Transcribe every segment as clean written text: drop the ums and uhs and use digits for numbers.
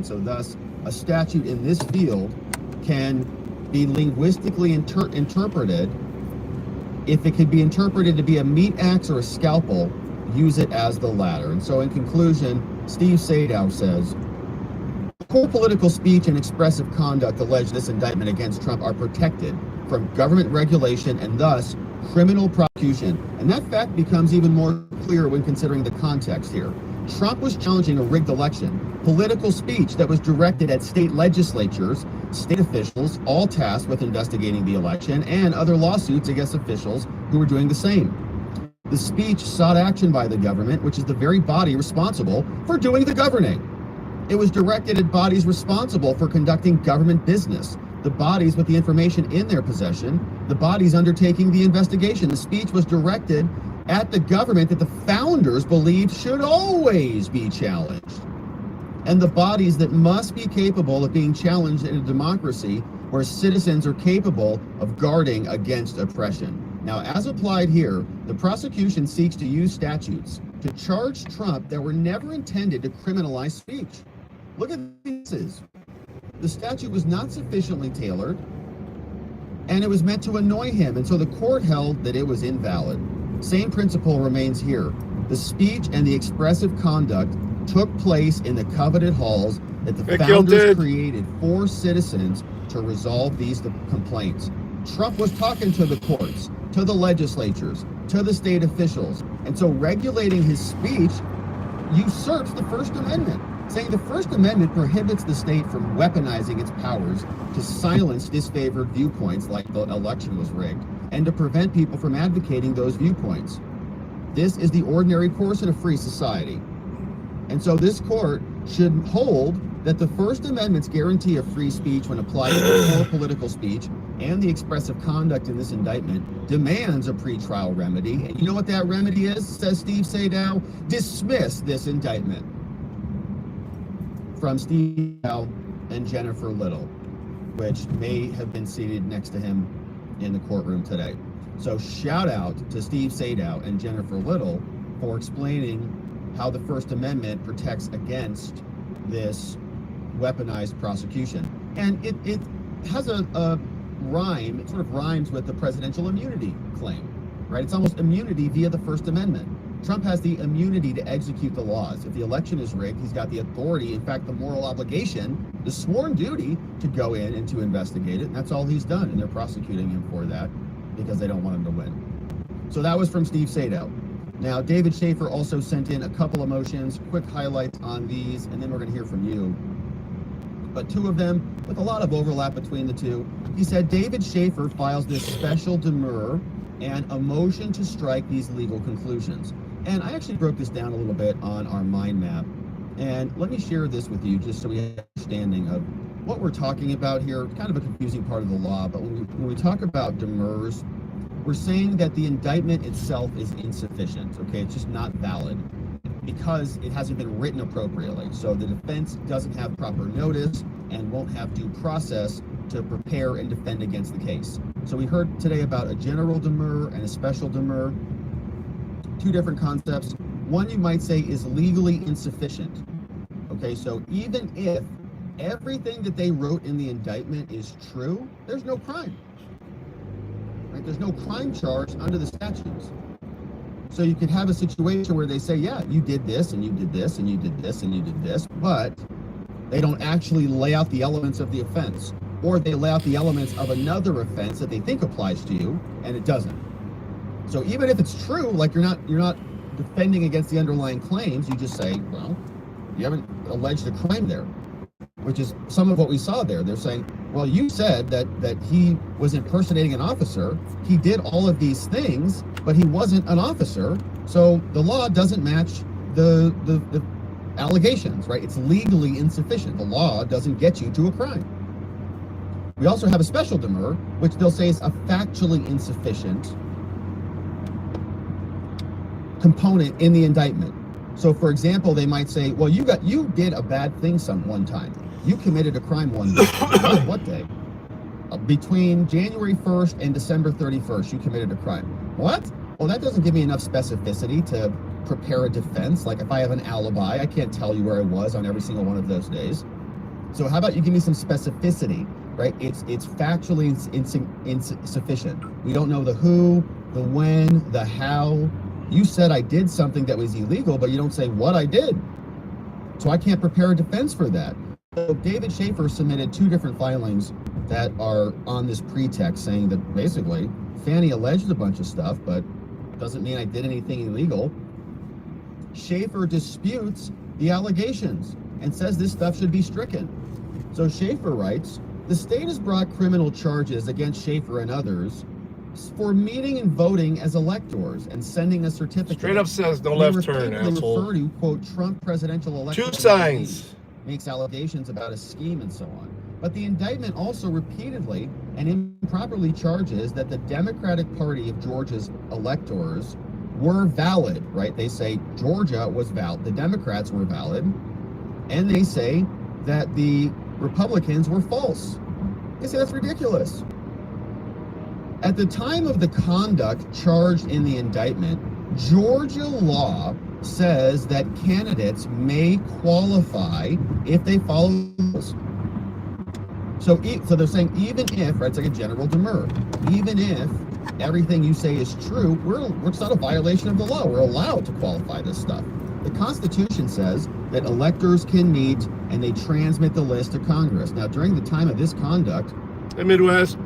So thus, a statute in this field can be linguistically interpreted. If it could be interpreted to be a meat axe or a scalpel, use it as the latter. And so in conclusion, Steve Sadow says, core political speech and expressive conduct alleged in this indictment against Trump are protected from government regulation and thus criminal prosecution. And that fact becomes even more clear when considering the context here. Trump was challenging a rigged election, political speech that was directed at state legislatures, state officials, all tasked with investigating the election, and other lawsuits against officials who were doing the same. The speech sought action by the government, which is the very body responsible for doing the governing. It was directed at bodies responsible for conducting government business, the bodies with the information in their possession, the bodies undertaking the investigation. The speech was directed at the government that the founders believed should always be challenged, and the bodies that must be capable of being challenged in a democracy where citizens are capable of guarding against oppression. Now, as applied here, the prosecution seeks to use statutes to charge Trump that were never intended to criminalize speech. Look at these. The statute was not sufficiently tailored, and it was meant to annoy him, and so the court held that it was invalid. Same principle remains here. The speech and the expressive conduct took place in the coveted halls that the founders created for citizens to resolve these complaints. Trump was talking to the courts, to the legislatures, to the state officials, and so regulating his speech usurps the First Amendment, saying the First Amendment prohibits the state from weaponizing its powers to silence disfavored viewpoints like the election was rigged, and to prevent people from advocating those viewpoints. This is the ordinary course in a free society. And so this court should hold that the First Amendment's guarantee of free speech when applied to core political speech and the expressive conduct in this indictment demands a pretrial remedy. And you know what that remedy is, says Steve Sadow? Dismiss this indictment. From Steve Sadow and Jennifer Little, which may have been seated next to him in the courtroom today. So shout out to Steve Sadow and Jennifer Little for explaining how the First Amendment protects against this weaponized prosecution. And it has a rhyme, it sort of rhymes with the presidential immunity claim, right? It's almost immunity via the First Amendment. Trump has the immunity to execute the laws. If the election is rigged, he's got the authority, in fact, the moral obligation, the sworn duty to go in and to investigate it. And that's all he's done. And they're prosecuting him for that because they don't want him to win. So that was from Steve Sadow. Now, David Schaefer also sent in a couple of motions, quick highlights on these, and then we're going to hear from you. But two of them with a lot of overlap between the two. He said David Schaefer files this special demur and a motion to strike these legal conclusions. And I actually broke this down a little bit on our mind map. And let me share this with you just so we have an understanding of what we're talking about here. Kind of a confusing part of the law, but when we talk about demurs, we're saying that the indictment itself is insufficient, okay? It's just not valid because it hasn't been written appropriately. So the defense doesn't have proper notice and won't have due process to prepare and defend against the case. So we heard today about a general demur and a special demur. Two different concepts. One you might say is legally insufficient. Okay, so even if everything that they wrote in the indictment is true, there's no crime. Right? There's no crime charge under the statutes. So you could have a situation where they say, yeah, you did this and you did this and you did this and you did this, but they don't actually lay out the elements of the offense, or they lay out the elements of another offense that they think applies to you and it doesn't. So even if it's true, like you're not defending against the underlying claims, you just say, well, you haven't alleged a crime there, which is some of what we saw there. They're saying, well, you said that he was impersonating an officer. He did all of these things, but he wasn't an officer. So the law doesn't match the allegations, right? It's legally insufficient. The law doesn't get you to a crime. We also have a special demur, which they'll say is a factually insufficient component in the indictment. So for example, they might say, well, you did a bad thing one time. You committed a crime one day. What day? Between January 1st and December 31st, you committed a crime. What? Well, that doesn't give me enough specificity to prepare a defense. Like if I have an alibi, I can't tell you where I was on every single one of those days. So how about you give me some specificity, right? It's factually insufficient. We don't know the who, the when, the how. You said I did something that was illegal, but you don't say what I did. So I can't prepare a defense for that. So David Schaefer submitted 2 different filings that are on this pretext, saying that basically Fannie alleged a bunch of stuff, but doesn't mean I did anything illegal. Schaefer disputes the allegations and says this stuff should be stricken. So Schaefer writes, the state has brought criminal charges against Schaefer and others for meeting and voting as electors and sending a certificate. Straight up says no left turn, asshole. Refer to, quote, Trump presidential election. 2 signs. Makes allegations about a scheme and so on. But the indictment also repeatedly and improperly charges that the Democratic Party of Georgia's electors were valid, right? They say Georgia was valid, the Democrats were valid, and they say that the Republicans were false. They say that's ridiculous. At the time of the conduct charged in the indictment, Georgia law says that candidates may qualify if they follow rules. So they're saying even if, right, it's like a general demur, even if everything you say is true, it's not a violation of the law. We're allowed to qualify this stuff. The Constitution says that electors can meet and they transmit the list to Congress. Now, during the time of this conduct, the Midwest,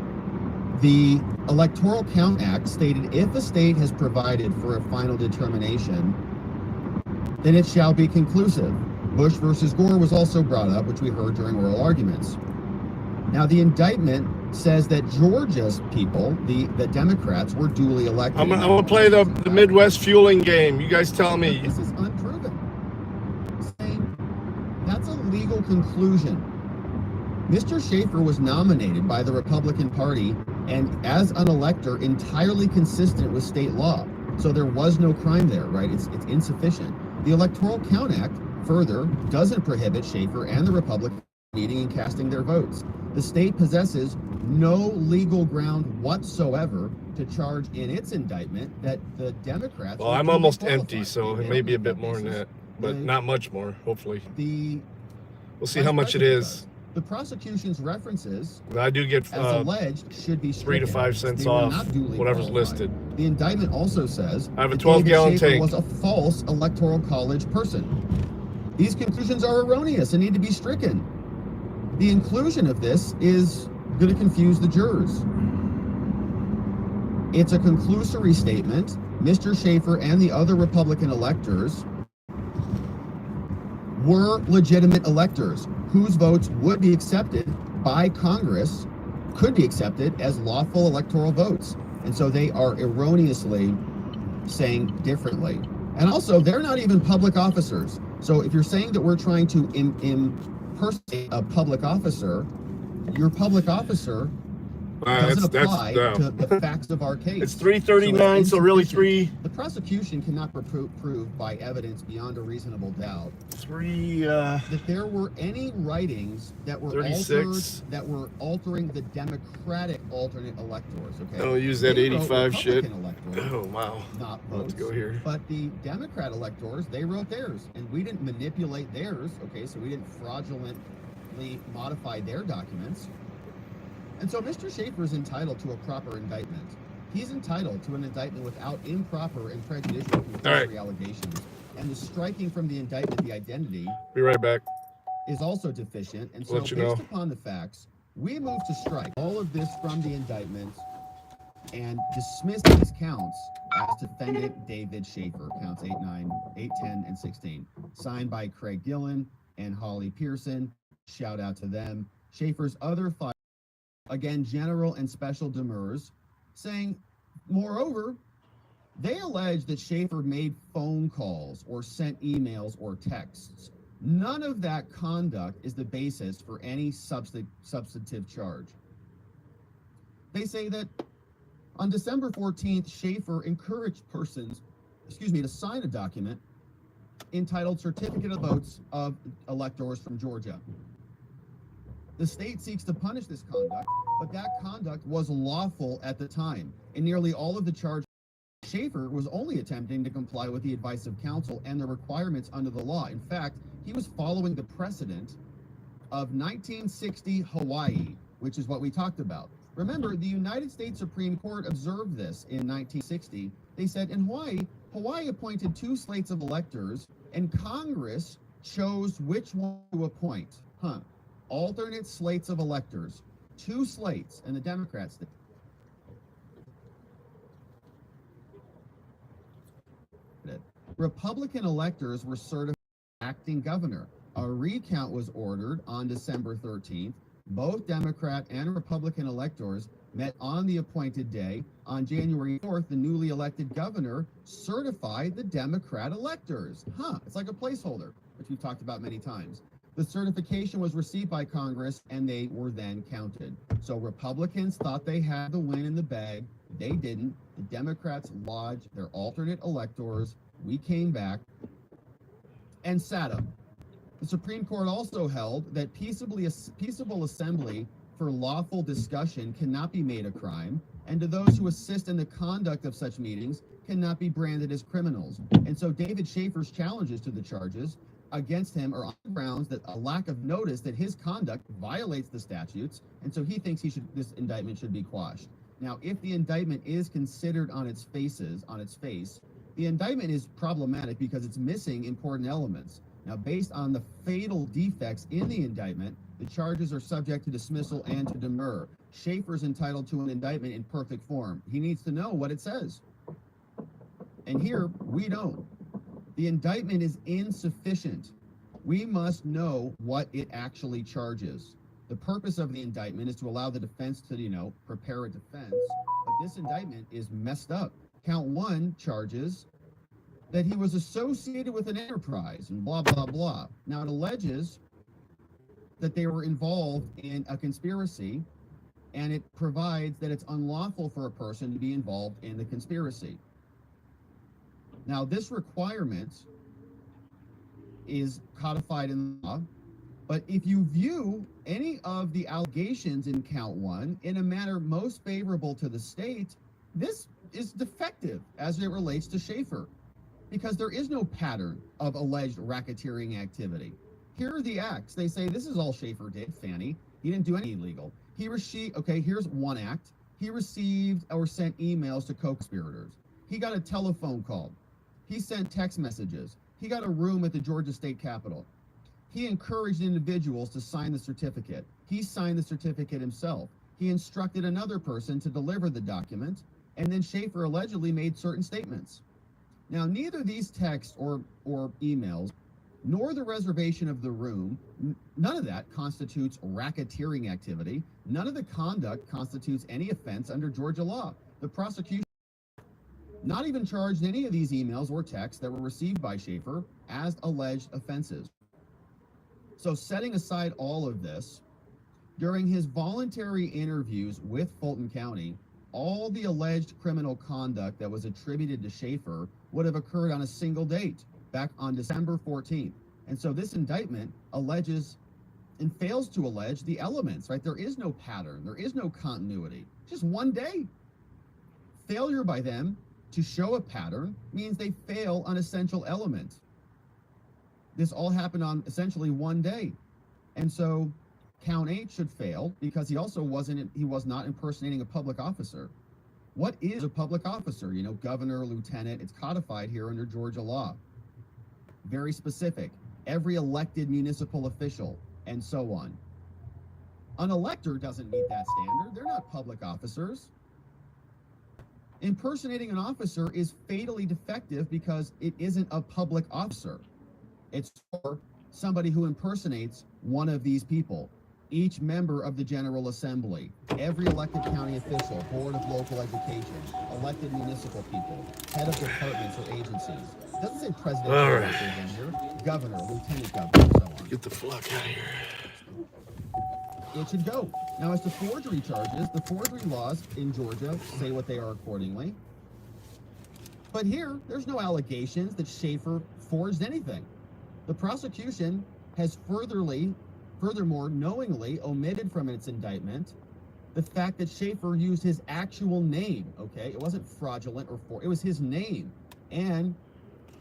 the Electoral Count Act stated if a state has provided for a final determination, then it shall be conclusive. Bush versus Gore was also brought up, which we heard during oral arguments. Now, the indictment says that Georgia's people, the Democrats, were duly elected. I'm gonna play the Midwest fueling game. You guys tell me. This is unproven. That's a legal conclusion. Mr. Schaefer was nominated by the Republican Party and as an elector entirely consistent with state law. So there was no crime there, right? It's insufficient. The Electoral Count Act, further, doesn't prohibit Schaefer and the Republicans meeting and casting their votes. The state possesses no legal ground whatsoever to charge in its indictment that the Democrats... Well, I'm almost empty, so it may be a bit more than that, but not much more, hopefully. We'll see how much it is. The prosecution's references, I do get as alleged, should be 3 to 5 cents off whatever's listed. The indictment also says I have a 12-gallon tank. Was a false electoral college person. These conclusions are erroneous and need to be stricken. The inclusion of this is going to confuse the jurors. It's a conclusory statement. Mr. Schaefer and the other Republican electors were legitimate electors whose votes would be accepted by Congress, could be accepted as lawful electoral votes. And so they are erroneously saying differently. And also, they're not even public officers. So if you're saying that we're trying to impersonate a public officer, your public officer doesn't apply to the facts of our case. It's 3:39, so really The prosecution cannot prove by evidence beyond a reasonable doubt that there were any writings that were altering the Democratic alternate electors. Okay, I don't use that 85 shit. Oh wow! Not let's go here. But the Democrat electors, they wrote theirs, and we didn't manipulate theirs. Okay, so we didn't fraudulently modify their documents. And so Mr. Schaefer is entitled to a proper indictment. He's entitled to an indictment without improper and prejudicial conclusory allegations. And the striking from the indictment, the identity, be right back, is also deficient. And so based upon the facts, we move to strike all of this from the indictment and dismiss these counts as defendant David Schaefer, counts 8, 9, 8, 10, and 16. Signed by Craig Gillen and Holly Pearson. Shout out to them. Schaefer's other files, again, general and special demurs, saying, moreover, they allege that Schaefer made phone calls or sent emails or texts. None of that conduct is the basis for any substantive charge. They say that on December 14th, Schaefer encouraged persons, to sign a document entitled Certificate of Votes of Electors from Georgia. The state seeks to punish this conduct, but that conduct was lawful at the time. In nearly all of the charges, Schaefer was only attempting to comply with the advice of counsel and the requirements under the law. In fact, he was following the precedent of 1960 Hawaii, which is what we talked about. Remember, the United States Supreme Court observed this in 1960. They said in Hawaii appointed 2 slates of electors, and Congress chose which one to appoint. Alternate slates of electors. 2 slates, and the Democrats did. Republican electors were certified acting governor. A recount was ordered on December 13th. Both Democrat and Republican electors met on the appointed day. On January 4th, the newly elected governor certified the Democrat electors. It's like a placeholder, which we've talked about many times. The certification was received by Congress, and they were then counted. So Republicans thought they had the win in the bag. They didn't. The Democrats lodged their alternate electors. We came back and sat them. The Supreme Court also held that peaceable assembly for lawful discussion cannot be made a crime, and to those who assist in the conduct of such meetings cannot be branded as criminals. And so David Schaefer's challenges to the charges against him are on grounds that a lack of notice that his conduct violates the statutes, and so he thinks this indictment should be quashed. Now, if the indictment is considered on its face, the indictment is problematic because it's missing important elements. Now, based on the fatal defects in the indictment, the charges are subject to dismissal and to demur. Schaefer's entitled to an indictment in perfect form. He needs to know what it says. And here, we don't. The indictment is insufficient. We must know what it actually charges. The purpose of the indictment is to allow the defense to, prepare a defense. But this indictment is messed up. Count 1 charges that he was associated with an enterprise and blah, blah, blah. Now, it alleges that they were involved in a conspiracy, and it provides that it's unlawful for a person to be involved in the conspiracy. Now, this requirement is codified in the law, but if you view any of the allegations in count 1 in a manner most favorable to the state, this is defective as it relates to Schaefer, because there is no pattern of alleged racketeering activity. Here are the acts. They say this is all Schaefer did, Fanny. He didn't do any illegal. Here's one act. He received or sent emails to co-conspirators. He got a telephone call. He sent text messages. He got a room at the Georgia State Capitol. He encouraged individuals to sign the certificate. He signed the certificate himself. He instructed another person to deliver the document, and then Schaefer allegedly made certain statements. Now, neither these texts or emails, nor the reservation of the room, none of that constitutes racketeering activity. None of the conduct constitutes any offense under Georgia law. The prosecution not even charged any of these emails or texts that were received by Schaefer as alleged offenses. So setting aside all of this, during his voluntary interviews with Fulton County, all the alleged criminal conduct that was attributed to Schaefer would have occurred on a single date, back on December 14th. And so this indictment alleges and fails to allege the elements, right? There is no pattern. There is no continuity. Just one day. Failure by them to show a pattern means they fail on essential elements. This all happened on essentially one day. And so count 8 should fail because he was not impersonating a public officer. What is a public officer? Governor, lieutenant, it's codified here under Georgia law. Very specific. Every elected municipal official, and so on. An elector doesn't meet that standard. They're not public officers. Impersonating an officer is fatally defective because it isn't a public officer. It's for somebody who impersonates one of these people. Each member of the General Assembly, every elected county official, Board of Local Education, elected municipal people, head of departments or agencies. It doesn't say presidential officers in here. Governor, lieutenant governor, and so on. Get the fuck out of here. It should go. Now, as to forgery charges, the forgery laws in Georgia say what they are accordingly. But here, there's no allegations that Schaefer forged anything. The prosecution has furthermore knowingly omitted from its indictment the fact that Schaefer used his actual name, okay? It wasn't fraudulent it was his name. And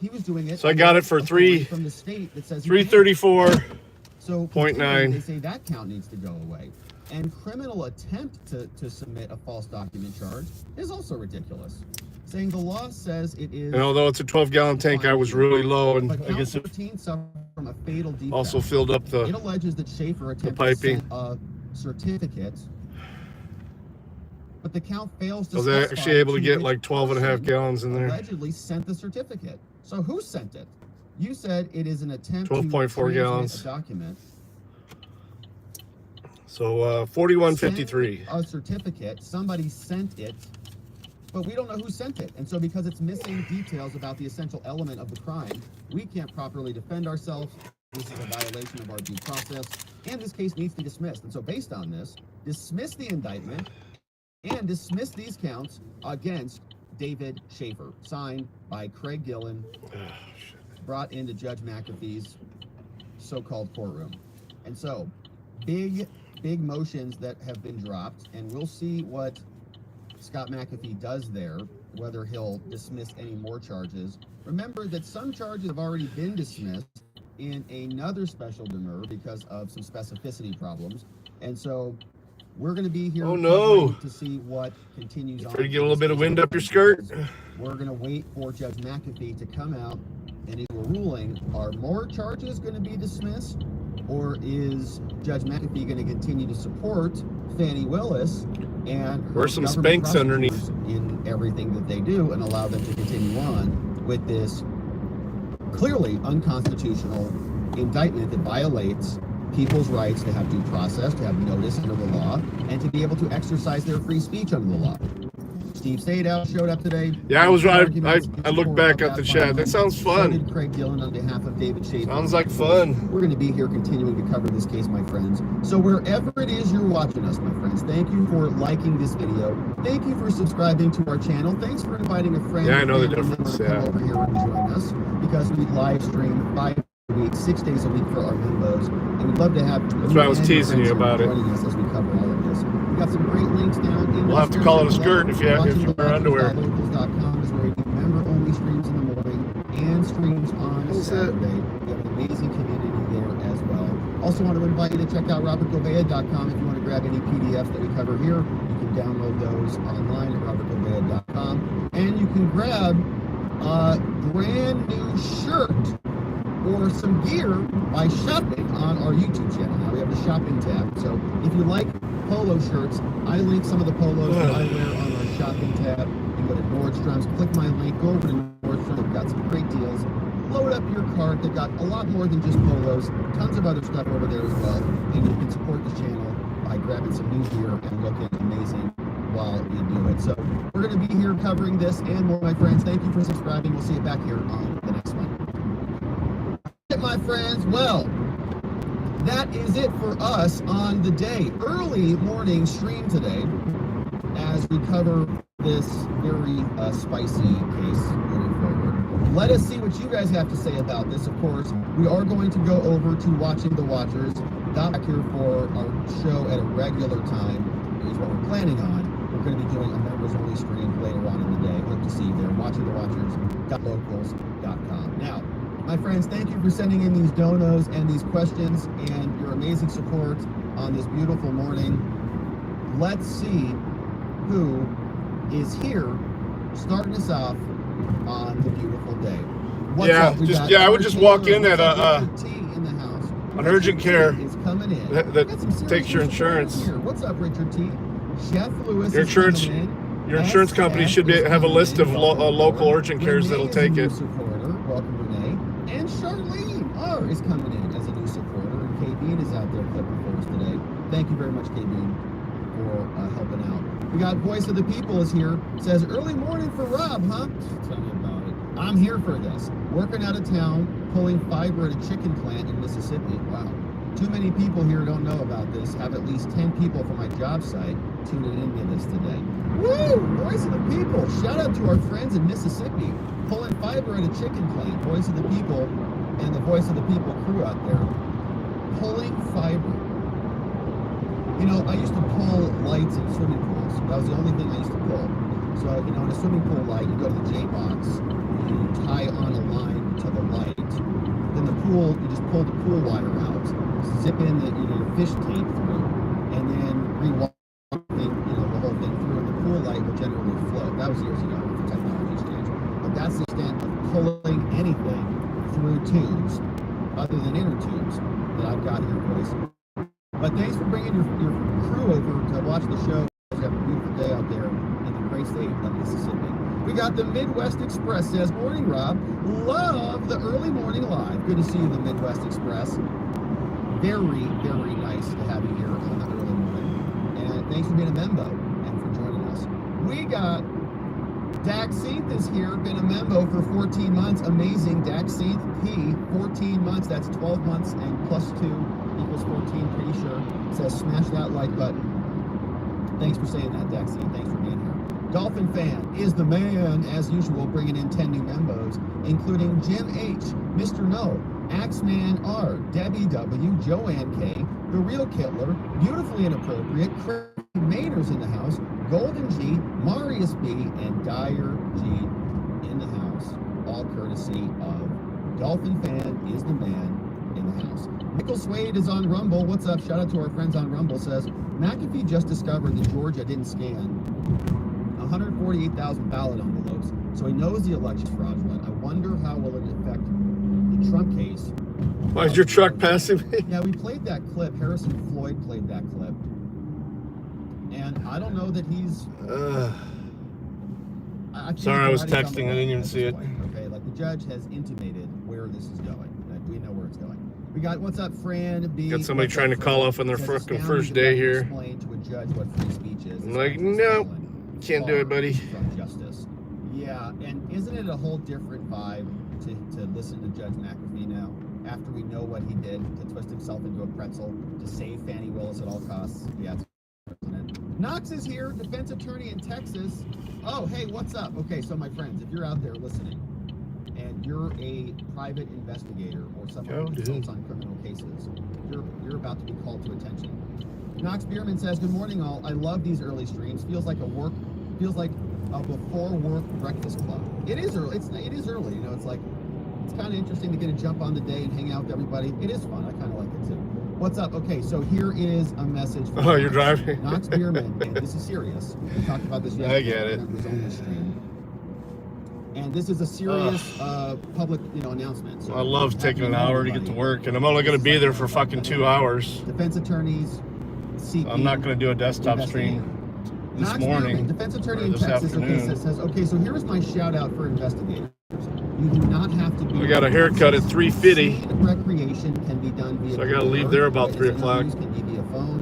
he was doing it. So I got it for from the state that says 334. So 0.9. they say that count needs to go away. And criminal attempt to submit a false document charge is also ridiculous. Saying the law says it is. And although it's a 12-gallon tank, I was really low, and but I guess it 14 suffered from a fatal defect. also filled up It alleges that Schaefer attempted piping. to send a certificate, but the count fails to. I was actually able to get like 12.5 gallons in there. Allegedly sent the certificate. So who sent it? You said it is an attempt 12.4 gallons. A document. So 4153. A certificate. Somebody sent it, but we don't know who sent it. And so because it's missing details about the essential element of the crime, we can't properly defend ourselves. This is a violation of our due process, and this case needs to be dismissed. And so based on this, dismiss the indictment and dismiss these counts against David Schaefer, signed by Craig Gillen, brought into Judge McAfee's so-called courtroom. And so big motions that have been dropped, and we'll see what Scott McAfee does there, whether he'll dismiss any more charges. Remember that some charges have already been dismissed in another special demur because of some specificity problems. And so we're going to be here to see what continues on. Try to get a little bit of wind up your skirt. We're going to wait for Judge McAfee to come out and issue a ruling. Are more charges going to be dismissed, or is Judge McAfee going to continue to support Fani Willis and her some spanks underneath in everything that they do, and allow them to continue on with this clearly unconstitutional indictment that violates people's rights to have due process, to have notice under the law, and to be able to exercise their free speech under the law. Steve Sadow showed up today. Yeah, I looked back at the chat. That sounds fun. So did Craig Gillen on behalf of David Schaefer. Sounds like fun. We're going to be here continuing to cover this case, my friends. So wherever it is you're watching us, my friends, thank you for liking this video. Thank you for subscribing to our channel. Thanks for inviting a friend. Yeah, I know the difference. To come over here and join us, because we live stream 5 days a week, 6 days a week for our members, and we'd love to have. That's why I was teasing you about it. Joining us as we cover all of this. We got some great links down. We'll have to call it a skirt if you wear underwear. Locals.com is where you do member-only streams in the morning and streams on Saturday. We have an amazing community there as well. Also want to invite you to check out robertgobea.com if you want to grab any PDFs that we cover here. You can download those online at robertgobea.com, and you can grab a brand new shirt or some gear by shopping on our YouTube channel. Now we have the shopping tab. So if you like polo shirts, I link some of the polos that I wear on our shopping tab. You go to Nordstrom's, click my link, go over to Nordstrom. They've got some great deals. Load up your cart. They've got a lot more than just polos, tons of other stuff over there as well. And you can support the channel by grabbing some new gear and looking amazing while you do it. So we're going to be here covering this and more, my friends. Thank you for subscribing. We'll see you back here on the next one. My friends, well, that is it for us on the day. Early morning stream today as we cover this very spicy case moving forward. Let us see what you guys have to say about this. Of course, we are going to go over to Watching the Watchers. Back here for our show at a regular time is what we're planning on. We're going to be doing a members-only stream later on in the day. Hope to see you there. WatchingTheWatchers.locals.com. Now, my friends, thank you for sending in these donos and these questions and your amazing support on this beautiful morning. Let's see who is here starting us off on the beautiful day. What's up? I would just walk in at in the house. An urgent care is coming in. that takes your insurance. What's up, Richard T? Jeff Lewis your insurance, your insurance company should have a list of local urgent cares that'll take it. Welcome, Renee. And Charlene R is coming in as a new supporter, and K-Bean is out there clipping for us today. Thank you very much, K-Bean, for helping out. We got Voice of the People is here. Says, early morning for Rob, huh? Tell me about it. I'm here for this. Working out of town, pulling fiber at a chicken plant in Mississippi. Wow. Too many people here don't know about this. Have at least 10 people from my job site tuning into this today. Woo! Voice of the People. Shout out to our friends in Mississippi. Pulling fiber at a chicken plant. Voice of the People and the Voice of the People crew out there. Pulling fiber. You know, I used to pull lights in swimming pools. That was the only thing I used to pull. So, you know, in a swimming pool light, you go to the J-box, you tie on a line to the light. Then the pool, you just pull the pool wire out. zip in the your fish tape through, and then rewind the whole thing through, and the pool light will generally float. That was years ago with the technology change. But that's the extent of pulling anything through tubes, other than inner tubes, that I've got here, boys. But thanks for bringing your crew over to watch the show. You have a beautiful day out there in the great state of Mississippi. We got the Midwest Express says, morning, Rob. Love the early morning live. Good to see you, the Midwest Express. Very, very nice to have you here on the early morning. And thanks for being a member and for joining us. We got Daxinth is here, been a member for 14 months. Amazing. Daxinth P, 14 months. That's 12 months and plus 2 equals 14, pretty sure. Says, smash that like button. Thanks for saying that, Daxinth. Thanks for being here. Dolphin Fan is the man, as usual, bringing in 10 new members, including Jim H, Mr. No, Axeman R, Debbie W, Joanne K, The Real Kittler, Beautifully Inappropriate, Craig Maynard's in the house, Golden G, Marius B, and Dyer G in the house, all courtesy of Dolphin Fan is the man in the house. Michael Swade is on Rumble. What's up? Shout out to our friends on Rumble. Says, McAfee just discovered that Georgia didn't scan 148,000 ballot envelopes, so he knows the election's fraudulent. I wonder how will it affect the Trump case. Why is your truck passing me? Yeah, we played that clip. Harrison Floyd played that clip. And I don't know that he's... Sorry, I was texting. I didn't even see it. Okay, like the judge has intimated where this is going. Like, we know where it's going. We got, what's up, Fran B? Got somebody trying to call off on their fucking first day here. Explain to a judge what free speech is. I'm like, no, can't do it, buddy. From justice. Yeah, and isn't it a whole different vibe to listen to Judge McAfee now? After we know what he did to twist himself into a pretzel to save Fannie Willis at all costs. Yeah, it's Knox is here, defense attorney in Texas. Oh, hey, what's up? Okay, so my friends, if you're out there listening and you're a private investigator or someone who consults on criminal cases, you're about to be called to attention. Knox Bierman says, good morning all. I love these early streams. Feels like a before work breakfast club. It is early. It is early. You know, it's kind of interesting to get a jump on the day and hang out with everybody. It is fun. I kind of like it too. What's up? Okay, so here is a message from you're driving? Knox Bierman, and this is serious. We talked about this yesterday. I get it. It was on the stream. And this is a serious public, announcement. So I love taking an hour to get to work, and I'm only going to be there for fucking 2 hours. Defense attorneys seeking... I'm not going to do a desktop stream this Knox morning. Bierman, defense attorney in this Texas, afternoon. says, okay, so here's my shout out for investigators. You do not have to be... We got a haircut at 3:50. Recreation can be done via... So I got to leave there about 3 o'clock. Can be via phone.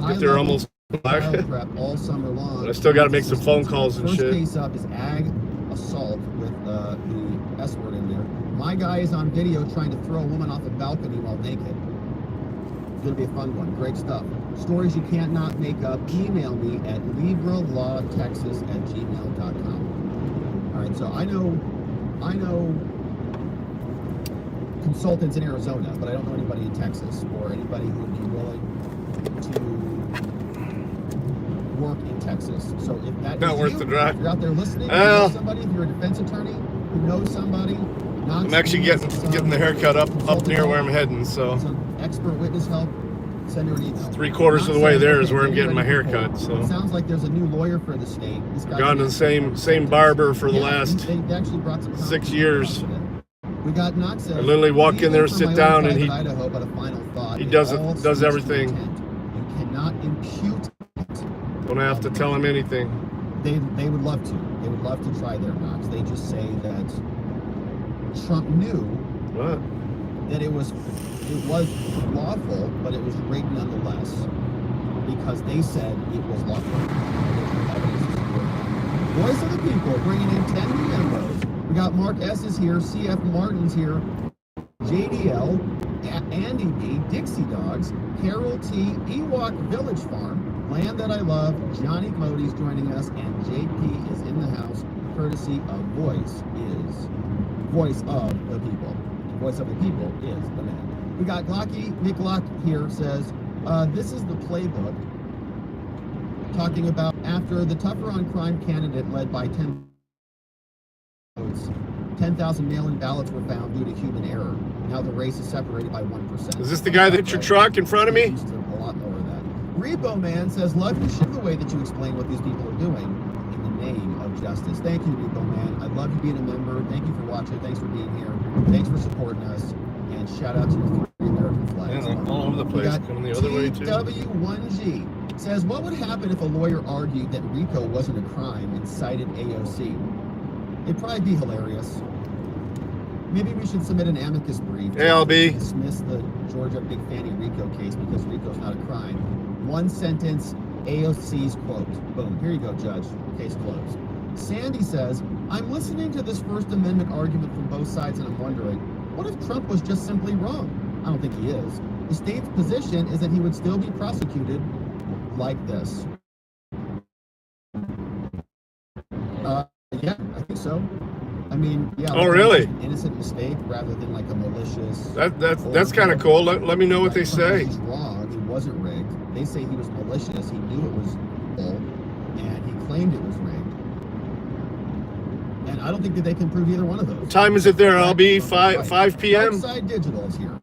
Get there almost black. Prep all summer long. But I still got to make some phone calls and shit. First case up is ag assault with the S word in there. My guy is on video trying to throw a woman off a balcony while naked. It's going to be a fun one. Great stuff. Stories you can't not make up. Email me at libralawtexas@gmail.com. All right, so I know consultants in Arizona, but I don't know anybody in Texas or anybody who would be willing to work in Texas. So if that not is worth you, the drive. if you're out there listening, if you know somebody, if you're a defense attorney who knows somebody, I'm actually getting the haircut up near where I'm heading, so expert witness help. Send her an email. 3/4 of the way there is where I'm getting my haircut. So it sounds like there's a new lawyer for the state. This guy gone to the same barber for the last they actually brought some 6 years. We got Knox. I literally walk in there, sit down, and he does everything. You cannot impute it. Don't have to tell him anything. They would love to. They would love to try their Knox. They just say that Trump knew that it was lawful, but it was rigged nonetheless, because they said it was lawful. Voice of the people bringing in 10 new members. We got Mark S is here, CF Martin's here, JDL, Andy B, Dixie Dogs, Carol T, Ewok Village Farm, Land That I Love, Johnny Cody's joining us, and JP is in the house, courtesy of Voice of the People. Voice of the People is the man. We got Glocky Nicklock here, says, this is the playbook, talking about after the tougher on crime candidate led by 10,000 mail-in ballots were found due to human error. Now the race is separated by 1%. Is this the guy that hit your truck in front of me? Used to a lot lower that. Repo Man says, love you the way that you explain what these people are doing in the name of justice. Thank you, Repo Man. I love you being a member. Thank you for watching. Thanks for being here. Thanks for supporting us. And shout out to your 3 American flags. Yeah, all over the place. Coming the other way too. TW1G says, what would happen if a lawyer argued that RICO wasn't a crime and cited AOC? It'd probably be hilarious. Maybe we should submit an amicus brief to dismiss the Georgia Big Fanny RICO case because RICO's not a crime. One sentence, AOC's quote. Boom. Here you go, Judge. Case closed. Sandy says, I'm listening to this First Amendment argument from both sides and I'm wondering, what if Trump was just simply wrong? I don't think he is. The state's position is that he would still be prosecuted like this. Yeah, I think so. I mean, yeah. Oh, really? An innocent mistake rather than like a malicious. That's kind of cool. Let me know what they say. He's wrong. It wasn't rigged. They say he was malicious. He knew it was bull, and he claimed it was rigged. And I don't think that they can prove either one of those. What time is it there? I'll be 5 p.m. Outside Digital is here.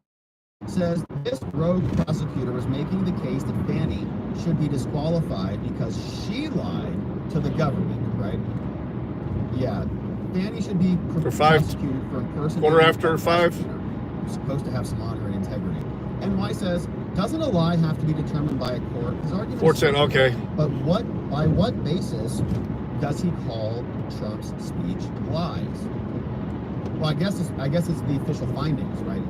Says this rogue prosecutor was making the case that Fanny should be disqualified because she lied to the government, right? Yeah. Fanny should be prosecuted for impersonating. 5:15. You're supposed to have some honor and integrity. NY says, doesn't a lie have to be determined by a court? His argument 410, okay. But by what basis does he call Trump's speech lies? Well, I guess it's the official findings, right?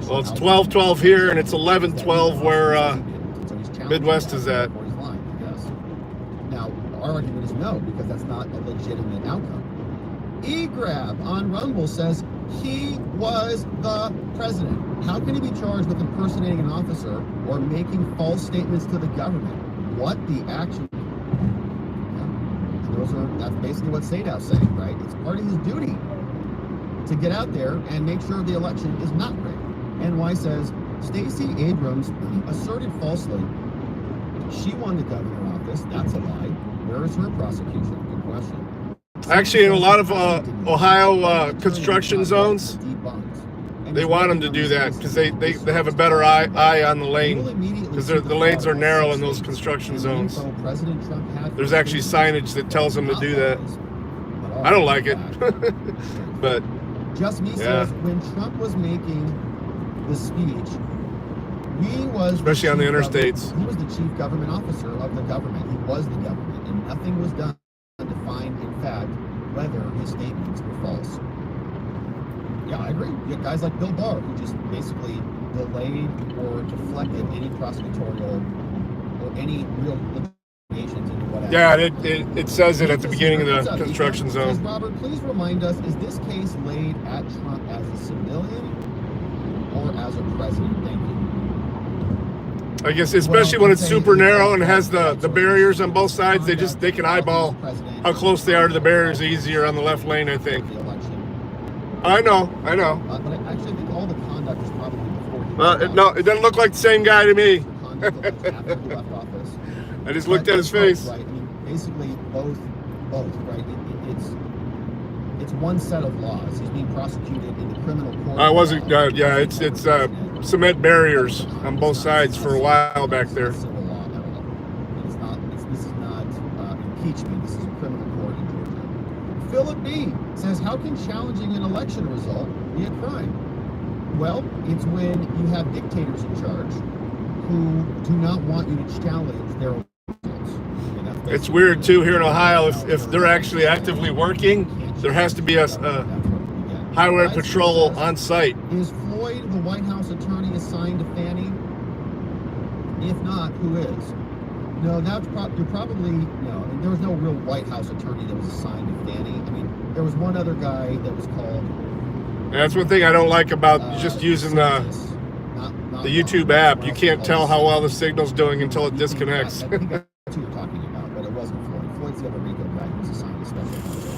Well, it's 12:12 here, and it's 11:12 where Midwest is at. Yes. Now, our argument is no, because that's not a legitimate outcome. E-Grab on Rumble says he was the president. How can he be charged with impersonating an officer or making false statements to the government? What the action? Yeah. That's basically what Sadow's saying, right? It's part of his duty to get out there and make sure the election is not rigged. NY says Stacey Abrams asserted falsely she won the governor office. That's a lie. Where is her prosecution? Good question. Actually, in a lot of Ohio construction zones, they want them to do that because they have a better eye on the lane because the lanes are narrow in those construction zones. There's actually signage that tells them to do that. I don't like it, but Just Me says when Trump was making the speech, especially on the interstates. He was the chief government officer of the government. He was the government, and nothing was done to find, in fact, whether his statements were false. Yeah, I agree. You have guys like Bill Barr who just basically delayed or deflected any prosecutorial or any real investigations into whatever. Yeah, it says it at the beginning of the construction zone. Robert, please remind us, is this case laid at Trump as a civilian or as a president? Thank you. I guess especially when it's super narrow and has the barriers on both sides, they can eyeball how close they are to the barriers easier on the left lane, I think. I know. But I actually think all the conduct is probably before. No, it doesn't look like the same guy to me. I just looked at his face. Right. I mean, basically both, right? It's one set of laws. He's being prosecuted in the criminal court. I wasn't. Yeah, it's cement barriers on both sides for a while back there. Civil law. This is not impeachment. This is a criminal court in Georgia. Philip B says, how can challenging an election result be a crime? Well, it's when you have dictators in charge who do not want you to challenge their results. It's weird too here in Ohio. If they're actually actively working, there has to be a highway patrol on site. Is Floyd the White House attorney assigned to Fanny? If not, who is? No, you're probably no. There was no real White House attorney that was assigned to Fanny. I mean, there was one other guy that was called. That's one thing I don't like about just using the YouTube app. You can't tell how well the signal's doing until it disconnects. I think that's who you're talking about, but it wasn't Floyd. Floyd's the other RICO guy who was assigned to special counsel.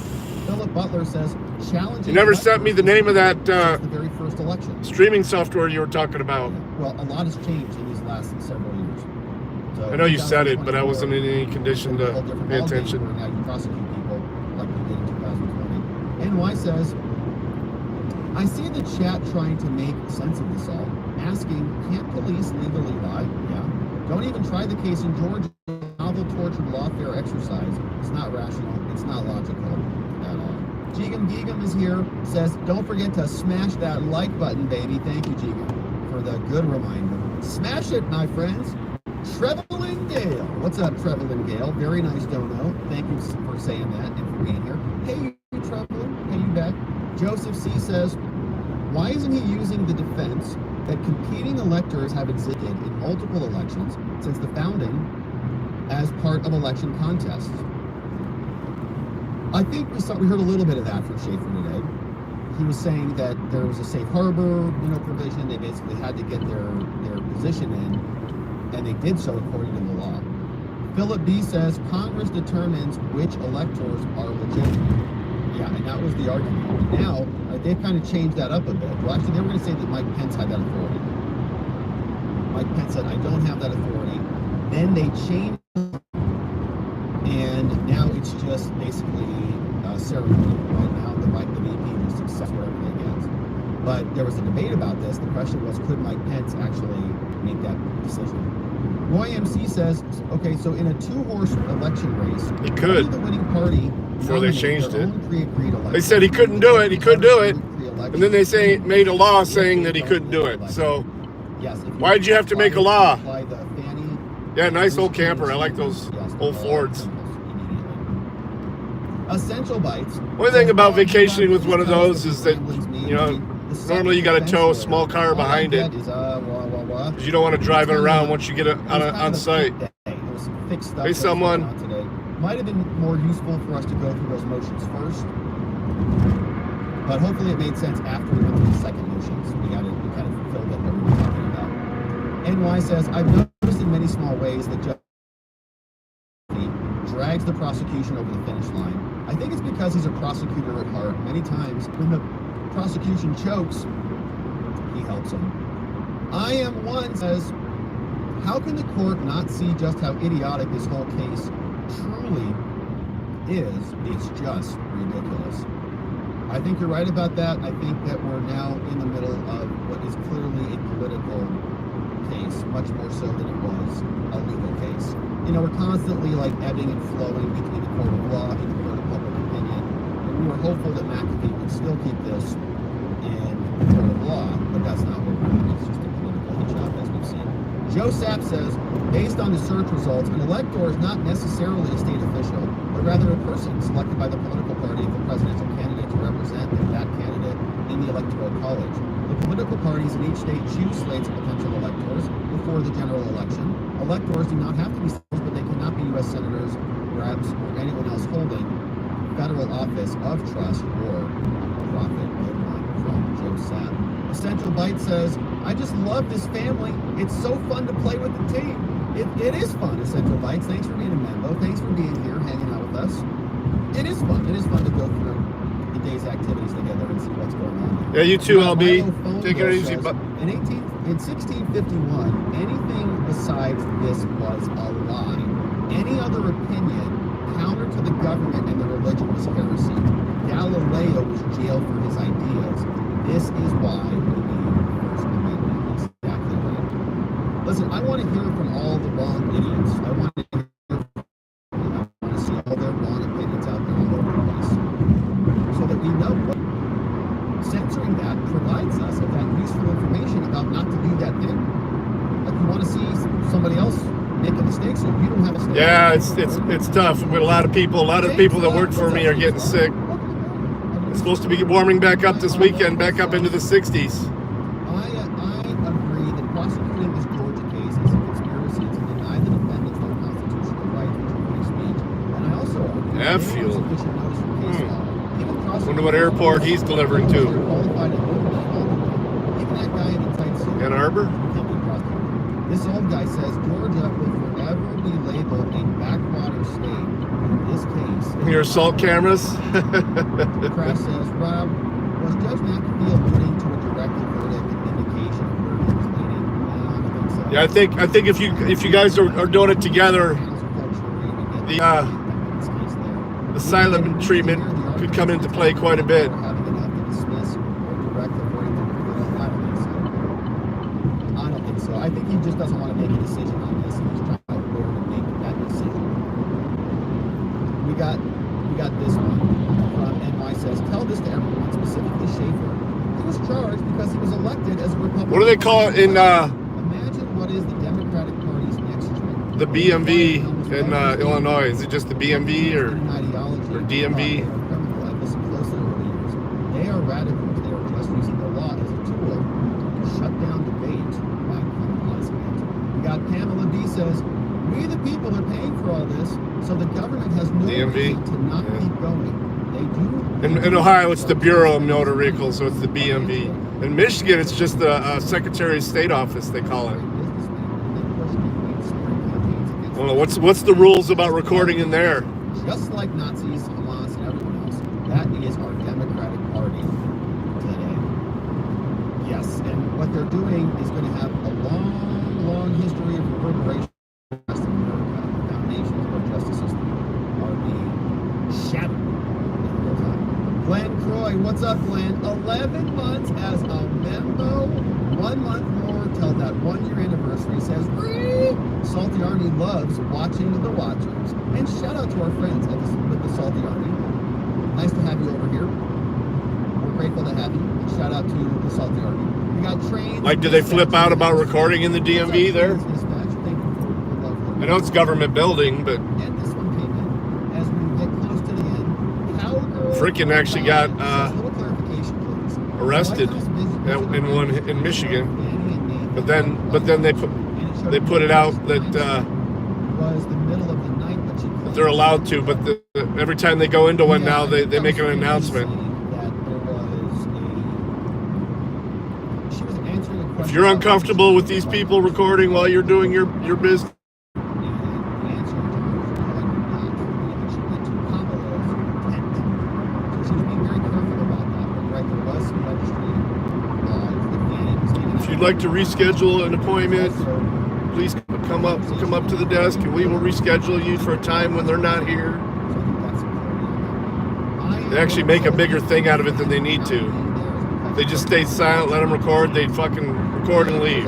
Philip Butler says, challenging. You never sent me the name of that the very first election streaming software you were talking about. Well, a lot has changed in these last several years. So I know you said it, but I wasn't in any condition to pay attention. Now you prosecute people like you did in 2020. NY says, I see the chat trying to make sense of this all, asking, can't police legally lie? Yeah. Don't even try the case in Georgia. Novel tortured lawfare exercise. It's not rational. It's not logical at all. Jigam is here, says, don't forget to smash that like button, baby. Thank you, Jigam, for the good reminder. Smash it, my friends. Trevelyan Gale. What's up, Trevelyan Gale? Very nice dono. Thank you for saying that and for being here. Hey, you, Trevelyan. Hey, you back. Joseph C. says, why isn't he using the defense that competing electors have existed in multiple elections since the founding as part of election contests? I think we heard a little bit of that from Schaefer today. He was saying that there was a safe harbor, provision. They basically had to get their position in, and they did so according to the law. Philip B. says Congress determines which electors are legitimate. Yeah, and that was the argument. Now, they've kind of changed that up a bit. Well, actually, they were going to say that Mike Pence had that authority. Mike Pence said, I don't have that authority. Then they changed, and now it's just basically ceremony. Right now, the VP just accepts whatever they get. But there was a debate about this. The question was, could Mike Pence actually make that decision? Roy MC says, okay, so in a two-horse election race, he could. The winning party before they changed it. They said he couldn't do it. He could do it. And then they made a law saying that he couldn't do it. So why did you have to make a law? Yeah, nice old camper. I like those old Fords. Essential Bites. One thing about vacationing with one of those is that, normally you got to tow a small car behind it. Because you don't want to drive it around once you get it on site. Hey, someone. Might have been more useful for us to go through those motions first, but hopefully it made sense after we went through the second motions. We kind of filled in what we were talking about. NY says, I've noticed in many small ways that Judge drags the prosecution over the finish line. I think it's because he's a prosecutor at heart. Many times when the prosecution chokes, he helps them. I am one says, how can the court not see just how idiotic this whole case truly is? It's just ridiculous. I think you're right about that. I think that we're now in the middle of what is clearly a political case, much more so than it was a legal case. We're constantly ebbing and flowing between the court of law and the court of public opinion. And we were hopeful that McAfee would still keep this in the court of law, but that's not what we're doing. It's just a political hitch-up, as we've seen. Joe Sapp says, based on the search results, an elector is not necessarily a state official, but rather a person selected by the political party of the presidential candidate to represent that candidate in the electoral college. The political parties in each state choose slates of potential electors before the general election. Electors do not have to be senators, but they cannot be U.S. senators, reps, or anyone else holding federal office of trust or profit. Good one from Joe Sapp. Essential Bite says, I just love this family. It's so fun to play with the team. It is fun, Essential Bites. Thanks for being a member. Thanks for being here, hanging out with us. It is fun. It is fun to go through the day's activities together and see what's going on. Yeah, you too, LB. Take it easy. In 1651, anything besides this was a lie. Any other opinion counter to the government and the religion was heresy. Galileo was jailed for his ideas. This is why we need First Amendment. Exactly right. Listen, I want to hear from all the wrong idiots. I want to see all their wrong opinions out there all over the place, so that we know what censoring that provides us of that useful information about not to do that thing. Like, you want to see somebody else make a mistake, so you don't have a mistake. Yeah, it's tough. With a lot of people that work for me are getting sick. It's supposed to be warming back up this weekend, back up into the 60s. I agree that prosecuting this Georgia case is a conspiracy to deny the defendants their constitutional right to free speech. And I also argue F fuel. sufficient notice from case law. Wonder what airport he's delivering to. Even that guy in the tight suit. Ann Arbor? This old guy says Georgia will forever be labeled a backwater state. In this case, Your assault cameras? Crash says, Rob, was Judge McAfee alluding to a directed verdict and indication of where he was leaning? No, I don't think so. Yeah, I think if you guys are doing it together, the silent treatment could come into play quite a bit. Having enough to dismiss or direct just doesn't want to make a decision on this, and he's trying to out where to make that decision. We got this one from NY says, tell this to everyone, specifically Schaefer. He was charged because he was elected as a Republican. What do they call it in imagine what is the Democratic Party's next trick. the BMV in Illinois? Is it just the BMV or DMV? Listen closely over the years. They are radicals. They are just using the law as a tool to shut down debate by criminalizing it. We got Pamela B says, we the people are paying for all this, so the government has no reason to not keep going. They do. In Ohio, it's the Bureau of Motor Vehicles, so it's the BMV. In Michigan, it's just the Secretary of State office, they call it. Well, what's the rules about recording in there? Just like Nazis, Hamas, and everyone else, that is our Democratic Party today. Yes, and what they're doing is going to have a long, long history of reverberation across America. The foundations of our justice system are being shattered in real time. Glenn Croy, what's up, Glenn? 11 months as a member, 1 month more till that 1 year anniversary. Says, Salty Army loves watching the Watchers. And shout out to our friends with the Salty Army. Nice to have you over here. We're grateful to have you. And shout out to the Salty Army. We got trains. Like, do they flip out about recording in the DMV there? I know it's government building, but and this one came in as we get close to the end. Cowgirl Frickin' actually got little clarification, please. arrested in Michigan, but then they put it out that was the middle of the night, but she they're allowed to, but every time they go into one now, they make an announcement. If you're uncomfortable with these people recording while you're doing your business, if you'd like to reschedule an appointment, please come up to the desk and we will reschedule you for a time when they're not here. They actually make a bigger thing out of it than they need to. They just stay silent, let them record, they fucking record and leave.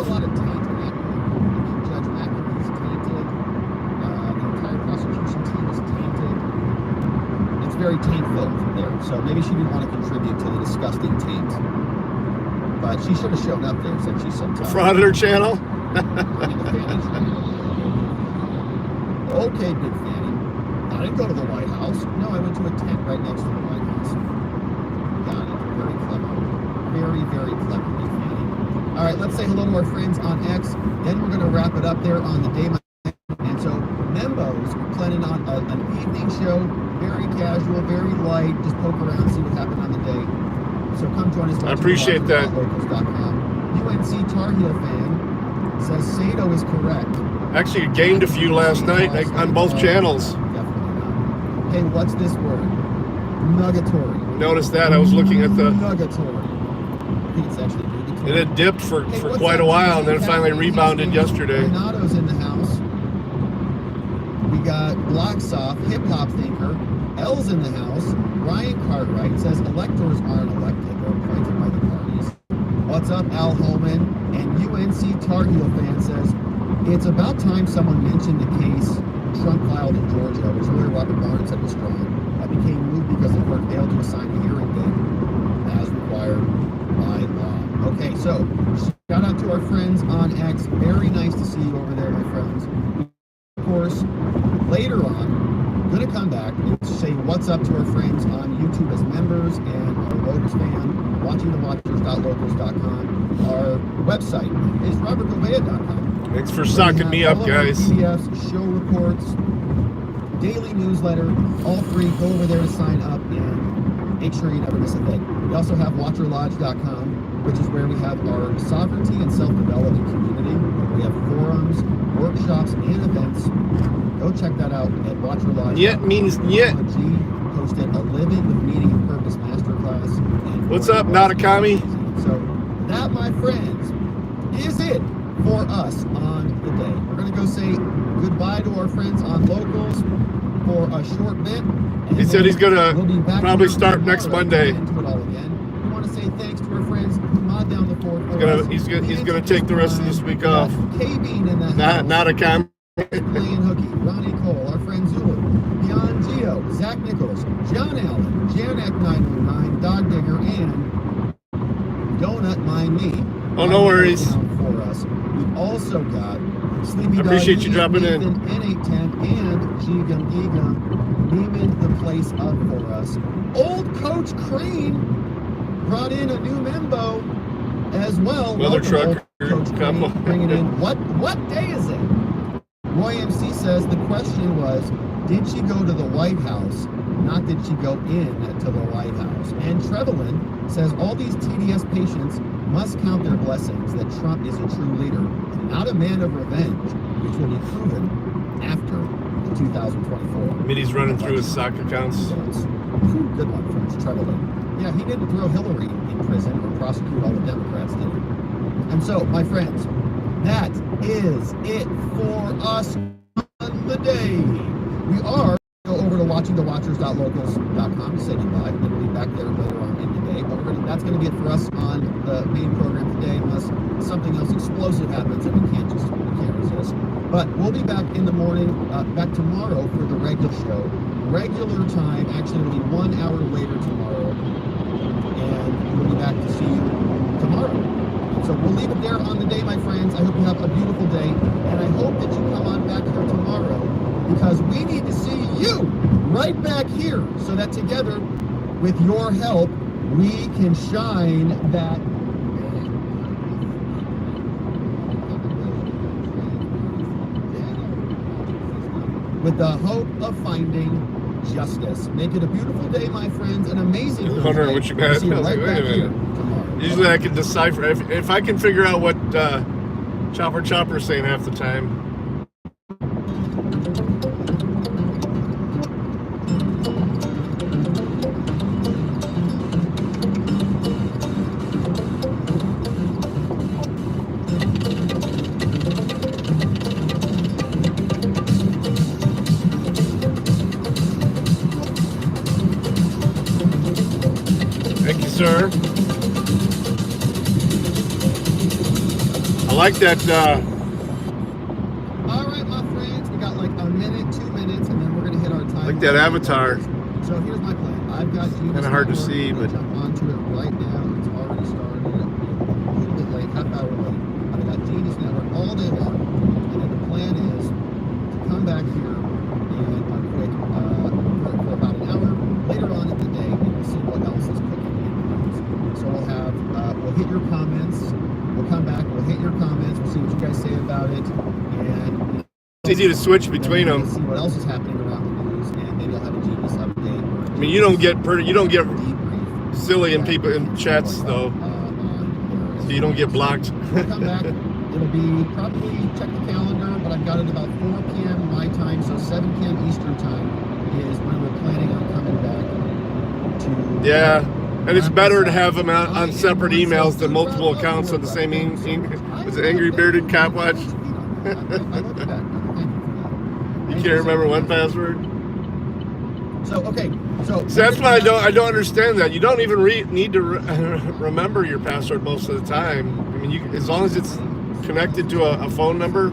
It's very taint-filled there, so maybe she didn't want to contribute to the disgusting taint. But she should have shown up there since she's so tired. Fraud at her channel? Okay, Big Fanny. I didn't go to the White House. No, I went to a tent right next to the White House. Got it. Very clever. Very, very clever, Big Fanny. All right, let's say hello to our friends on X. Then we're going to wrap it up there on the day. And so, Membos, we're planning on an evening show. Very casual, very light. Just poke around, see what happened on the day. So come join us. I appreciate that. UNC Tar Heel fan says Sato is correct. Actually, I gained a few last night on both channels. Definitely not. Hey, what's this word? Nuggatory. Noticed that. I was looking at the... Nuggatory. I think it's actually nugatory. It had dipped for quite a while, and then it finally rebounded yesterday. Renato's in the house. We got Blocksoft, Hip Hop Thinker. L's in the house. Ryan Cartwright says electors aren't elected, they're appointed by the parties. What's up, Al Holman? And UNC Tar Heel fan says, it's about time someone mentioned the case Trump filed in Georgia, which lawyer Robert Barnes said was strong. That became moot because the court failed to assign a hearing date as required by law. Okay, so shout out to our friends on X. Very nice to see you over there, my friends. Of course, later on, going to come back and say what's up to our friends on YouTube as members and our Locals fan, watchingthewatchers.locals.com. Our website is robertgovea.com. Thanks for sucking me up, guys. PDFs, show reports, daily newsletter, all free. Go over there to sign up and make sure you never miss a thing. We also have watcherlodge.com, which is where we have our sovereignty and self-development community. We have forums, workshops, and events. Go check that out at Watcher Lodge. Yet means yet. Hosted a Living with Meaning and Purpose masterclass. What's up, Natakami? So that, my friends, is it for us on the day. We're going to go say goodbye to our friends on Locals for a short bit. He said he's going to probably start next Monday. Into it all again. We want to say thanks to our friends Mod Down the Fort. He's gonna take the rest of this week off. K-Bean in the house. Not a comment. Playing hooky. Ronnie Cole, our friend Zulu, Beyond Geo, Zach Nichols, John Allen, Janek 919, Dog Digger, and Donut Mind Me. Oh, no worries. For us. We've also got Sleepy I appreciate you dropping Nathan, in. N810, and Jigam Egum naming the place up for us. Old Coach Crane brought in a new membo as well. Weather trucker couple. Bringing in what day is it? Roy MC says the question was, did she go to the White House? Not did she go in to the White House? And Trevelyan says all these TDS patients must count their blessings that Trump is a true leader and not a man of revenge, which will be proven after the 2024. Mitty's running through his sock accounts. Good one from Trevelyan. Yeah, he didn't throw Hillary in prison or prosecute all the Democrats, did he? And so, my friends, that is it for us on the day. We are go over to watchingthewatchers.locals.com to say goodbye. Then we'll be back there later on in the day. But that's going to be it for us on the main program today, unless something else explosive happens and we can't resist. But we'll be back in the morning, back tomorrow for the regular show. Regular time, actually it'll be 1 hour later tomorrow. And we'll be back to see you tomorrow. So we'll leave it there on the day, my friends. I hope you have a beautiful day. And I hope that you come on back here tomorrow, because we need to see you right back here so that together, with your help, we can shine that with the hope of finding justice. Make it a beautiful day, my friends, an amazing day. I wondering what you got. See you right Wait a back minute. here tomorrow. Usually I can decipher. If I can figure out what Chopper's saying half the time. Thank you, sir. I like that. All right, my friends, we got like a minute, 2 minutes, and then we're gonna hit our time. Like that avatar. So here's my plan. I've got Genius Kinda hard to Network. see, I'm gonna but- jump onto it right now. It's already started. A little bit late, half hour late. I've got Genius Network all day long, and then the plan is to come back here and quick for about an hour later on in the day, and we'll see what else is cooking in the news. So we'll hit your comments. We'll come back. We'll hit your comments. We'll see what you guys say about it, and It's easy to switch between we'll them. see what else is happening around the news, and maybe I'll have a Genius update. I mean, you don't get Debrief. silly in people in chats though, so you don't get blocked. We'll come back. It'll be probably, check the calendar, but I've got it about 4 p.m. my time, so 7 p.m. Eastern time is when we're planning on coming back to. Yeah, and it's better to have them on separate emails than multiple accounts on the same is it Angry Bearded Cop Watch? I love that. Thank you for that. You can't remember one password? So, okay. So That's why I don't understand that. You don't even need to remember your password most of the time. I mean, as long as it's connected to a phone number,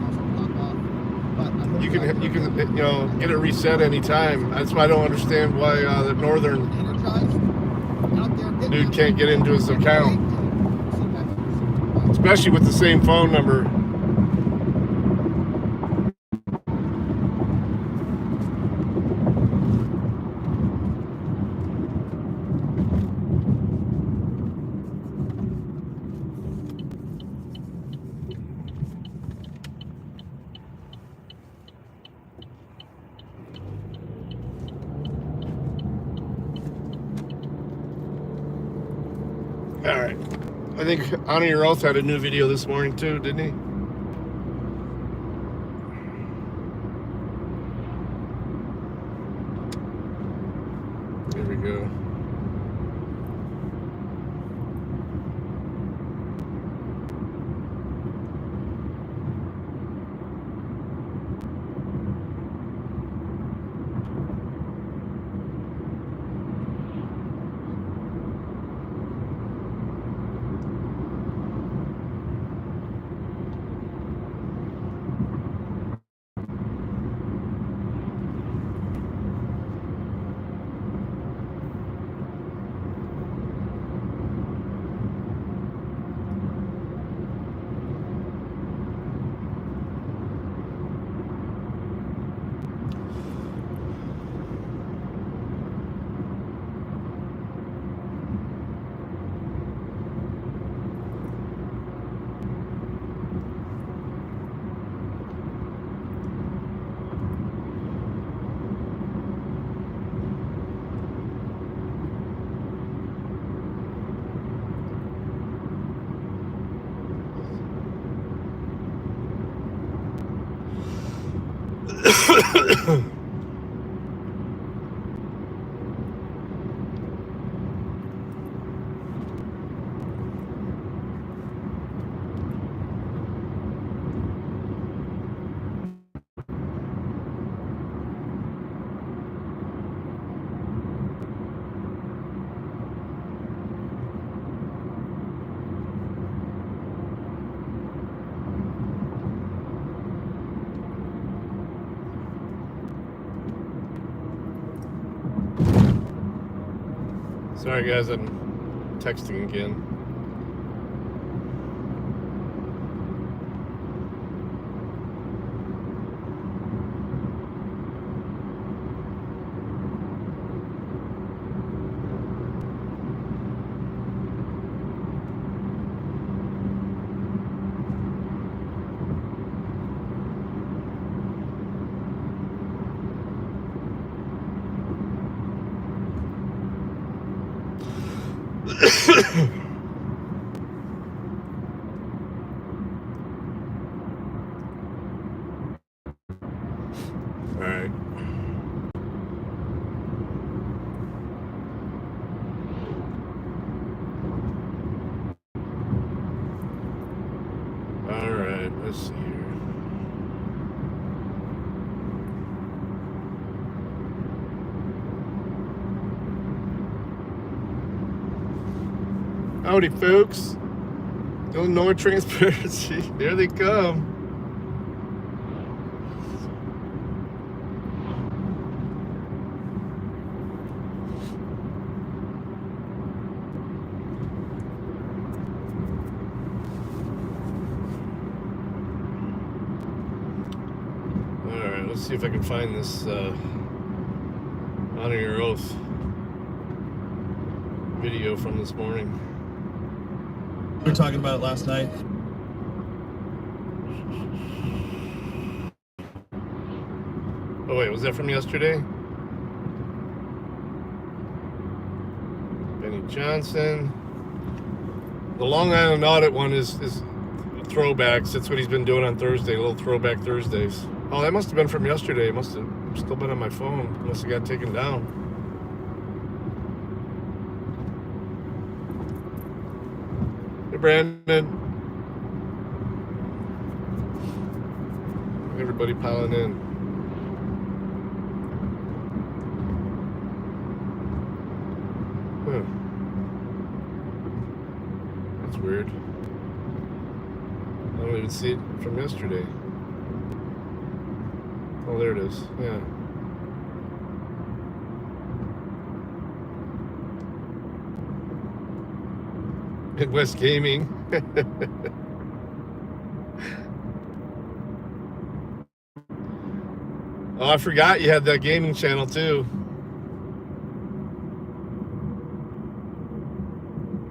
you can get it reset anytime. That's why I don't understand why the Northern dude can't get into his account, especially with the same phone number. All right. I think Honor Your Oath had a new video this morning too, didn't he? There we go. Sorry guys, I'm texting again. Alright. Alright, let's see here. Howdy, folks. Illinois Transparency. There they come. Alright, let's see if I can find this Honor Your Oath video from this morning. We were talking about it last night. Oh wait, was that from yesterday? Benny Johnson. The Long Island audit one is throwbacks. That's what he's been doing on Thursday, little throwback Thursdays. Oh, that must have been from yesterday. It must have still been on my phone. Must have got taken down. Hey, Brandon. Everybody piling in. Huh. That's weird. I don't even see it from yesterday. Oh, there it is. Yeah. Midwest Gaming. Oh, I forgot you had that gaming channel too.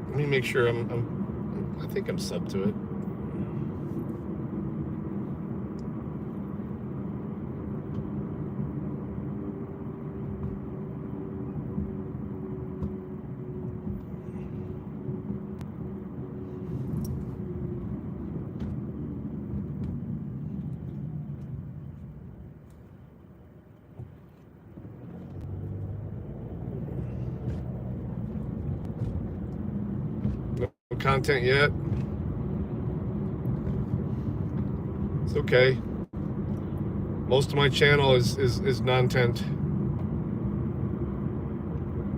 Let me make sure I think I'm sub to it. No content yet. It's okay. Most of my channel is non-tent.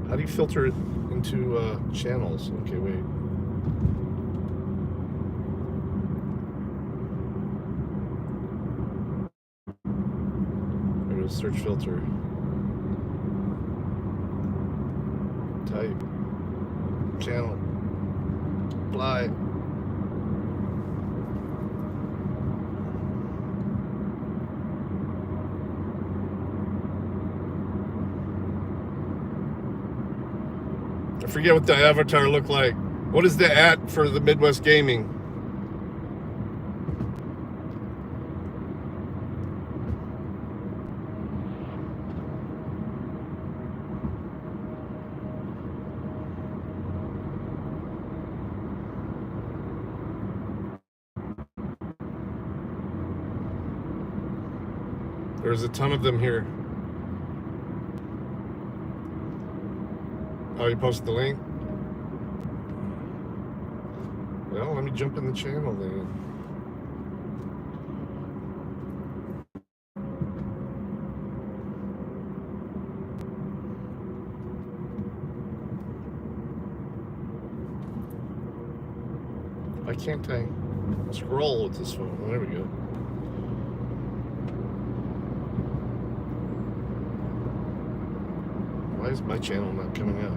How do you filter it into channels? Okay, wait. There it is, search filter. Type. Channel. Apply. I forget what the avatar looked like. What is the @ for the Midwest Gaming? There's a ton of them here. Oh, you posted the link? Well, let me jump in the channel then. Why can't I scroll with this phone? There we go. Why is my channel not coming up?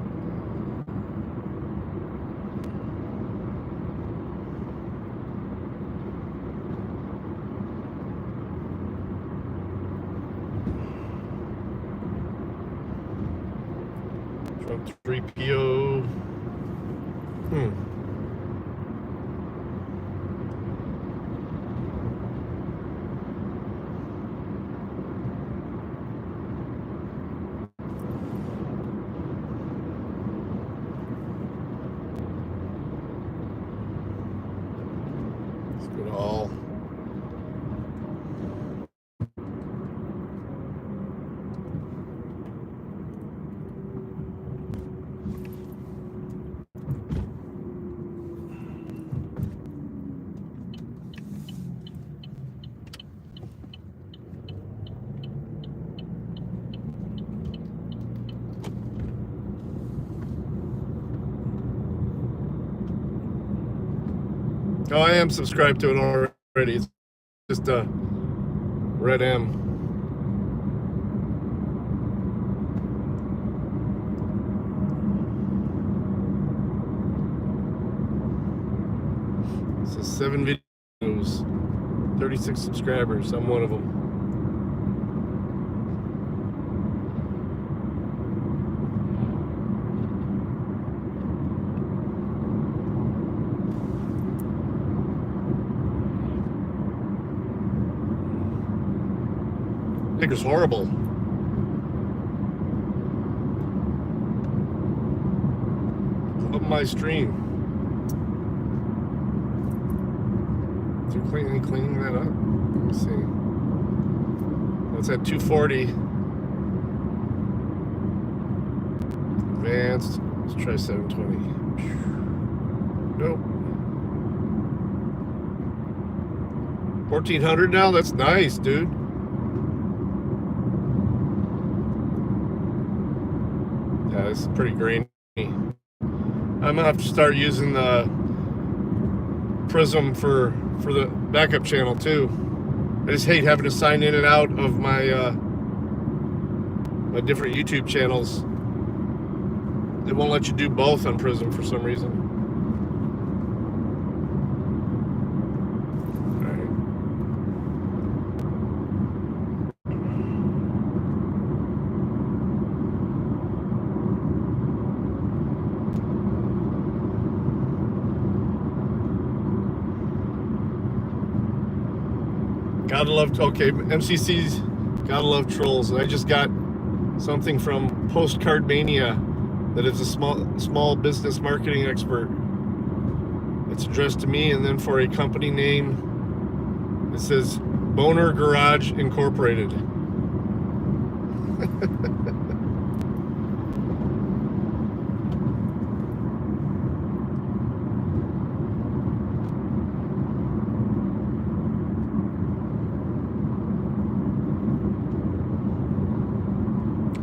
Trump 3PO. All Oh, I am subscribed to it already. It's just Red M. So 7 videos, 36 subscribers. I'm one of them. It's horrible. Up my stream. Is there cleaning that up? Let's see. That's at 240. Advanced. Let's try 720. Nope. 1400 now? That's nice, dude. Yeah, this is pretty grainy. I'm gonna have to start using the Prism for the backup channel too. I just hate having to sign in and out of my my different YouTube channels. It won't let you do both on Prism for some reason. Gotta love, okay, MCC's gotta love trolls. I just got something from Postcard Mania that is a small business marketing expert. It's addressed to me, and then for a company name, it says Boner Garage Incorporated.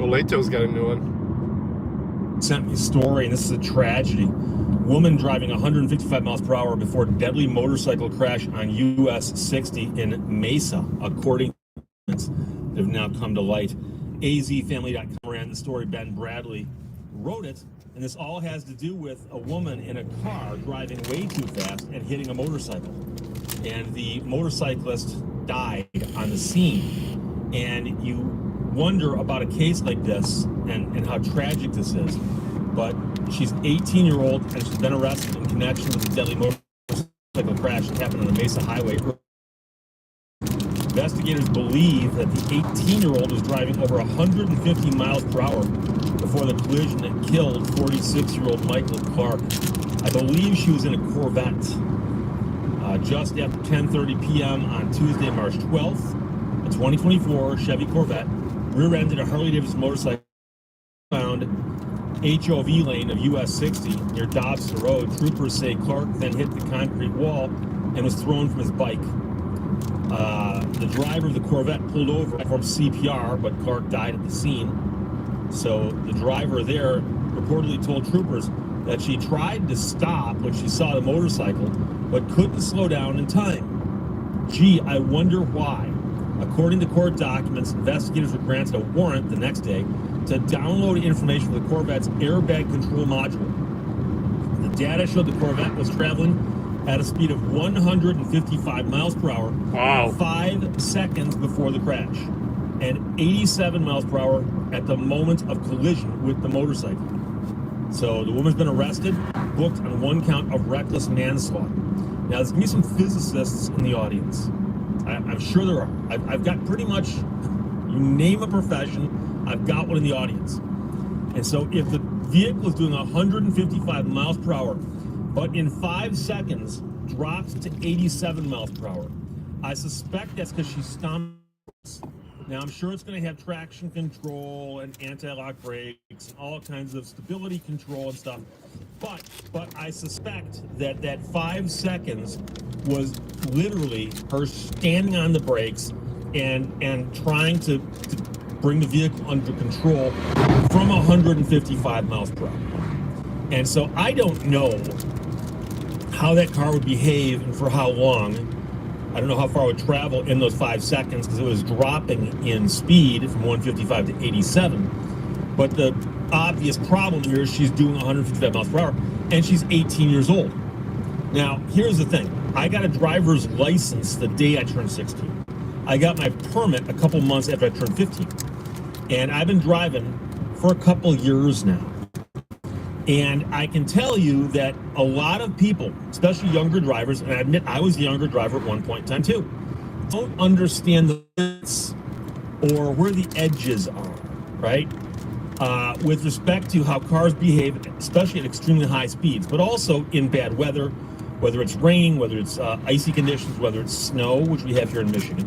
Leto's got a new one. Sent me a story, and this is a tragedy. Woman driving 155 miles per hour before deadly motorcycle crash on US 60 in Mesa, according to documents that have now come to light. AZFamily.com ran the story. Ben Bradley wrote it, and this all has to do with a woman in a car driving way too fast and hitting a motorcycle. And the motorcyclist died on the scene. And you wonder about a case like this and how tragic this is. But she's an 18-year-old, and she's been arrested in connection with the deadly motorcycle crash that happened on the Mesa Highway. Investigators believe that the 18-year-old was driving over 150 miles per hour before the collision that killed 46-year-old Michael Clark. I believe she was in a Corvette. Just after 10:30 p.m. on Tuesday, March 12th, a 2024 Chevy Corvette rear-ended a Harley-Davidson motorcycle found HOV lane of US 60 near Dobson Road. Troopers say Clark then hit the concrete wall and was thrown from his bike. The driver of the Corvette pulled over from CPR, but Clark died at the scene. So the driver there reportedly told troopers that she tried to stop when she saw the motorcycle, but couldn't slow down in time. Gee, I wonder why. According to court documents, investigators were granted a warrant the next day to download information from the Corvette's airbag control module. The data showed the Corvette was traveling at a speed of 155 miles per hour, Wow. 5 seconds before the crash, and 87 miles per hour at the moment of collision with the motorcycle. So the woman's been arrested, booked on one count of reckless manslaughter. Now, there's going to be some physicists in the audience. I'm sure there are. I've got pretty much, you name a profession, I've got one in the audience. And so if the vehicle is doing 155 miles per hour, but in 5 seconds dropped to 87 miles per hour, I suspect that's because she stomped. Now, I'm sure it's going to have traction control and anti-lock brakes, all kinds of stability control and stuff. But I suspect that that 5 seconds was literally her standing on the brakes and trying to bring the vehicle under control from 155 miles per hour. And so I don't know how that car would behave and for how long. I don't know how far it would travel in those 5 seconds because it was dropping in speed from 155 to 87. But the obvious problem here is she's doing 155 miles per hour and she's 18 years old. Now, here's the thing. I got a driver's license the day I turned 16. I got my permit a couple months after I turned 15. And I've been driving for a couple years now. And I can tell you that a lot of people, especially younger drivers, and I admit I was a younger driver at one point in time too, don't understand the limits or where the edges are, right? With respect to how cars behave, especially at extremely high speeds, but also in bad weather, whether it's rain, whether it's icy conditions, whether it's snow, which we have here in Michigan.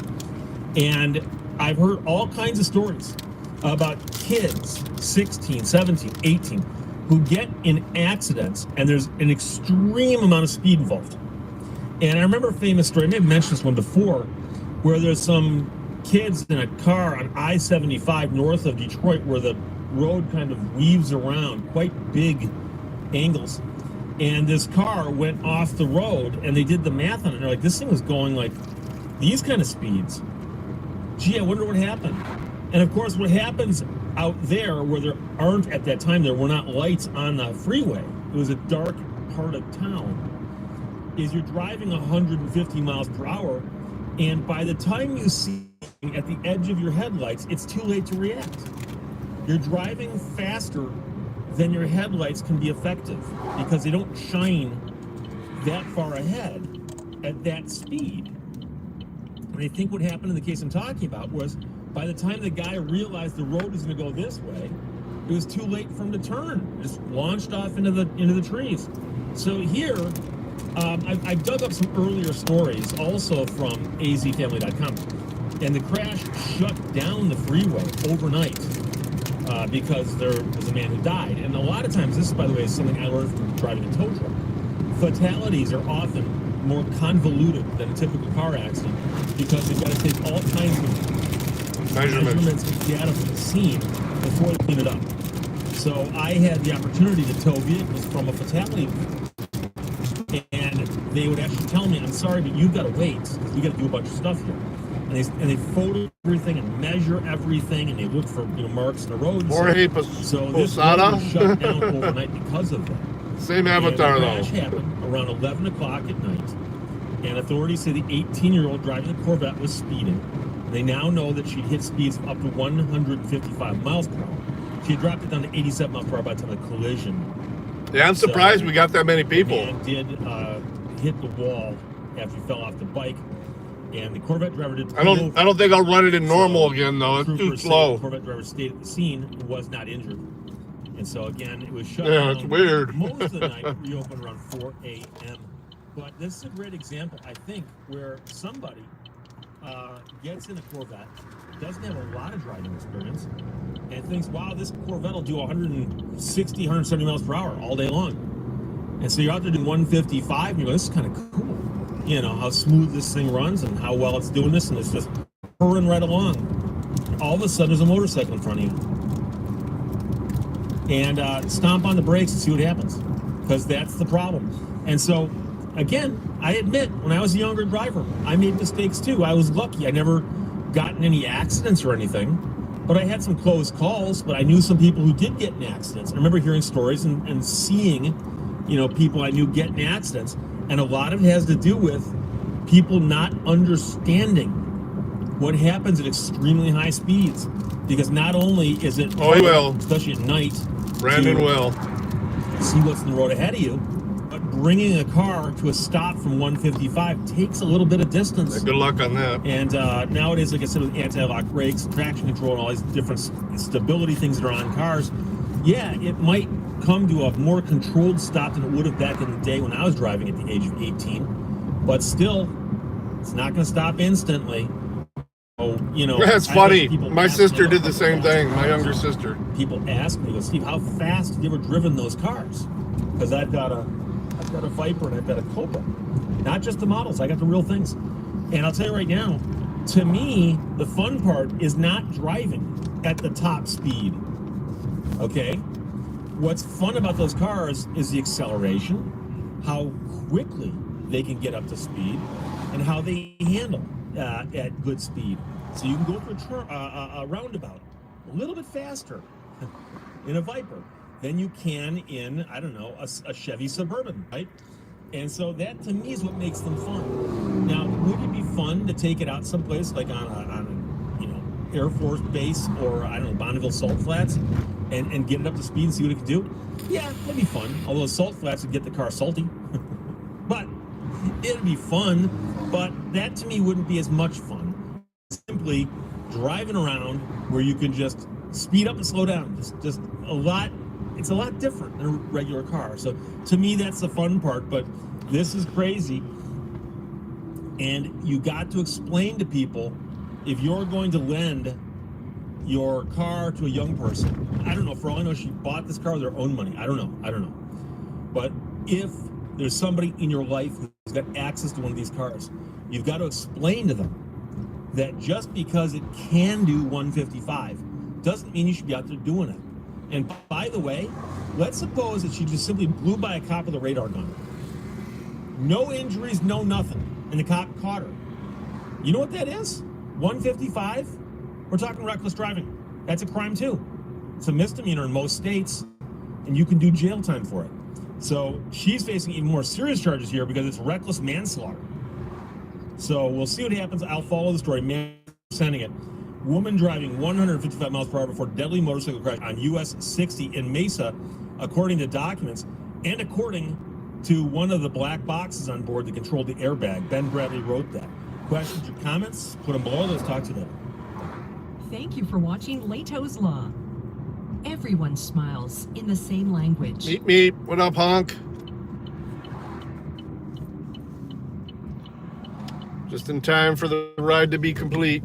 And I've heard all kinds of stories about kids, 16, 17, 18, who get in accidents, and there's an extreme amount of speed involved. And I remember a famous story, I may have mentioned this one before, where there's some kids in a car on I-75 north of Detroit where the road kind of weaves around, quite big angles. And this car went off the road, and they did the math on it, and they're like, this thing was going like these kind of speeds. Gee, I wonder what happened. And of course, what happens out there where there aren't, at that time, there were not lights on the freeway, it was a dark part of town, is you're driving 150 miles per hour, and by the time you see at the edge of your headlights, it's too late to react. You're driving faster than your headlights can be effective because they don't shine that far ahead at that speed. And I think what happened in the case I'm talking about was by the time the guy realized the road was going to go this way, it was too late for him to turn. It just launched off into the trees. So here, I've dug up some earlier stories also from azfamily.com, and the crash shut down the freeway overnight because there was a man who died. And a lot of times, this, by the way, is something I learned from driving a tow truck. Fatalities are often more convoluted than a typical car accident because they've got to take all kinds of measurements and data from the scene before they clean it up. So I had the opportunity to tow vehicles from a fatality, and they would actually tell me, I'm sorry, but you've got to wait because we got to do a bunch of stuff here. And they photo everything and measure everything, and they look for marks in the road. So this road was shut down overnight because of that. Same avatar, though. The crash happened around 11 o'clock at night, and authorities say the 18-year-old driving the Corvette was speeding. They now know that she'd hit speeds of up to 155 miles per hour. She had dropped it down to 87 miles per hour by the time of the collision. Yeah, I'm surprised we got that many people. And did hit the wall after he fell off the bike. And the Corvette driver did. I don't think I'll run it in normal again, though. It's too slow. The Corvette driver stayed at the scene and was not injured. And so again, it was shut down. Yeah, it's weird. Most of the night, reopened around 4 a.m. But this is a great example, I think, where somebody gets in a Corvette, doesn't have a lot of driving experience, and thinks, wow, this Corvette will do 160, 170 miles per hour all day long. And so you're out there doing 155, and you go, this is kind of cool. You know, how smooth this thing runs and how well it's doing this, and it's just purring right along. All of a sudden, there's a motorcycle in front of you. And stomp on the brakes and see what happens, because that's the problem. And so, again, I admit, when I was a younger driver, I made mistakes too. I was lucky. I never got in any accidents or anything, but I had some close calls, but I knew some people who did get in accidents. I remember hearing stories and seeing, you know, people I knew get in accidents, and a lot of it has to do with people not understanding what happens at extremely high speeds, because not only is it, he will, especially at night, Brandon will see what's in the road ahead of you, but bringing a car to a stop from 155 takes a little bit of distance. Yeah, good luck on that. And nowadays, like I said, with anti-lock brakes, traction control, and all these different stability things that are on cars, yeah, it might come to a more controlled stop than it would have back in the day when I was driving at the age of 18. But still, it's not going to stop instantly. Oh, you know, that's funny. My sister did the same thing. My younger sister. People ask me, go, Steve, how fast have you ever driven those cars? Because I've got a Viper and I've got a Cobra. Not just the models, I got the real things. And I'll tell you right now, to me, the fun part is not driving at the top speed. Okay? What's fun about those cars is the acceleration, how quickly they can get up to speed, and how they handle at good speed. So you can go through a roundabout a little bit faster in a Viper than you can in, I don't know, a Chevy Suburban, right? And so that, to me, is what makes them fun. Now, would it be fun to take it out someplace like on a you know, Air Force base or, I don't know, Bonneville Salt Flats and get it up to speed and see what it can do? Yeah, that'd be fun. Although Salt Flats would get the car salty. But it'd be fun, but that to me wouldn't be as much fun. Simply driving around where you can just speed up and slow down. Just a lot. It's a lot different than a regular car. So to me, that's the fun part, but this is crazy. And you got to explain to people, if you're going to lend your car to a young person, I don't know, for all I know, she bought this car with her own money. I don't know. But if there's somebody in your life who's got access to one of these cars, you've got to explain to them that just because it can do 155 doesn't mean you should be out there doing it. And by the way, let's suppose that she just simply blew by a cop with a radar gun. No injuries, no nothing. And the cop caught her. You know what that is? 155? We're talking reckless driving. That's a crime too. It's a misdemeanor in most states, and you can do jail time for it. So she's facing even more serious charges here because it's reckless manslaughter. So we'll see what happens. I'll follow the story. Man sending it. Woman driving 155 miles per hour before deadly motorcycle crash on US 60 in Mesa, according to documents, and according to one of the black boxes on board that controlled the airbag. Ben Bradley wrote that. Questions or comments? Put them below. Let's talk to them. Thank you for watching Leto's Law. Everyone smiles in the same language. Meet me. What up, honk? Just in time for the ride to be complete.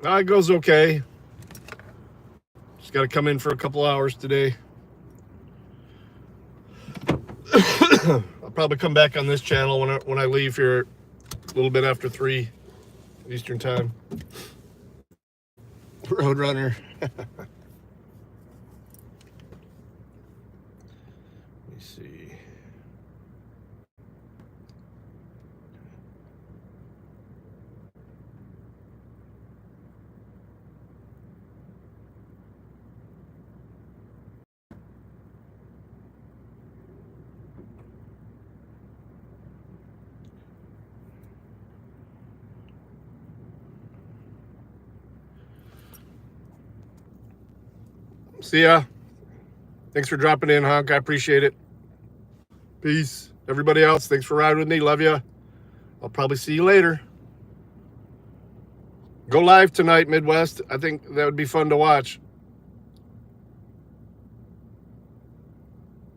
It goes okay. Just got to come in for a couple hours today. I'll probably come back on this channel when I leave here a little bit after 3 Eastern time. Roadrunner. Let me see. See ya. Thanks for dropping in, Honk. I appreciate it. Peace. Everybody else, thanks for riding with me. Love ya. I'll probably see you later. Go live tonight, Midwest. I think that would be fun to watch.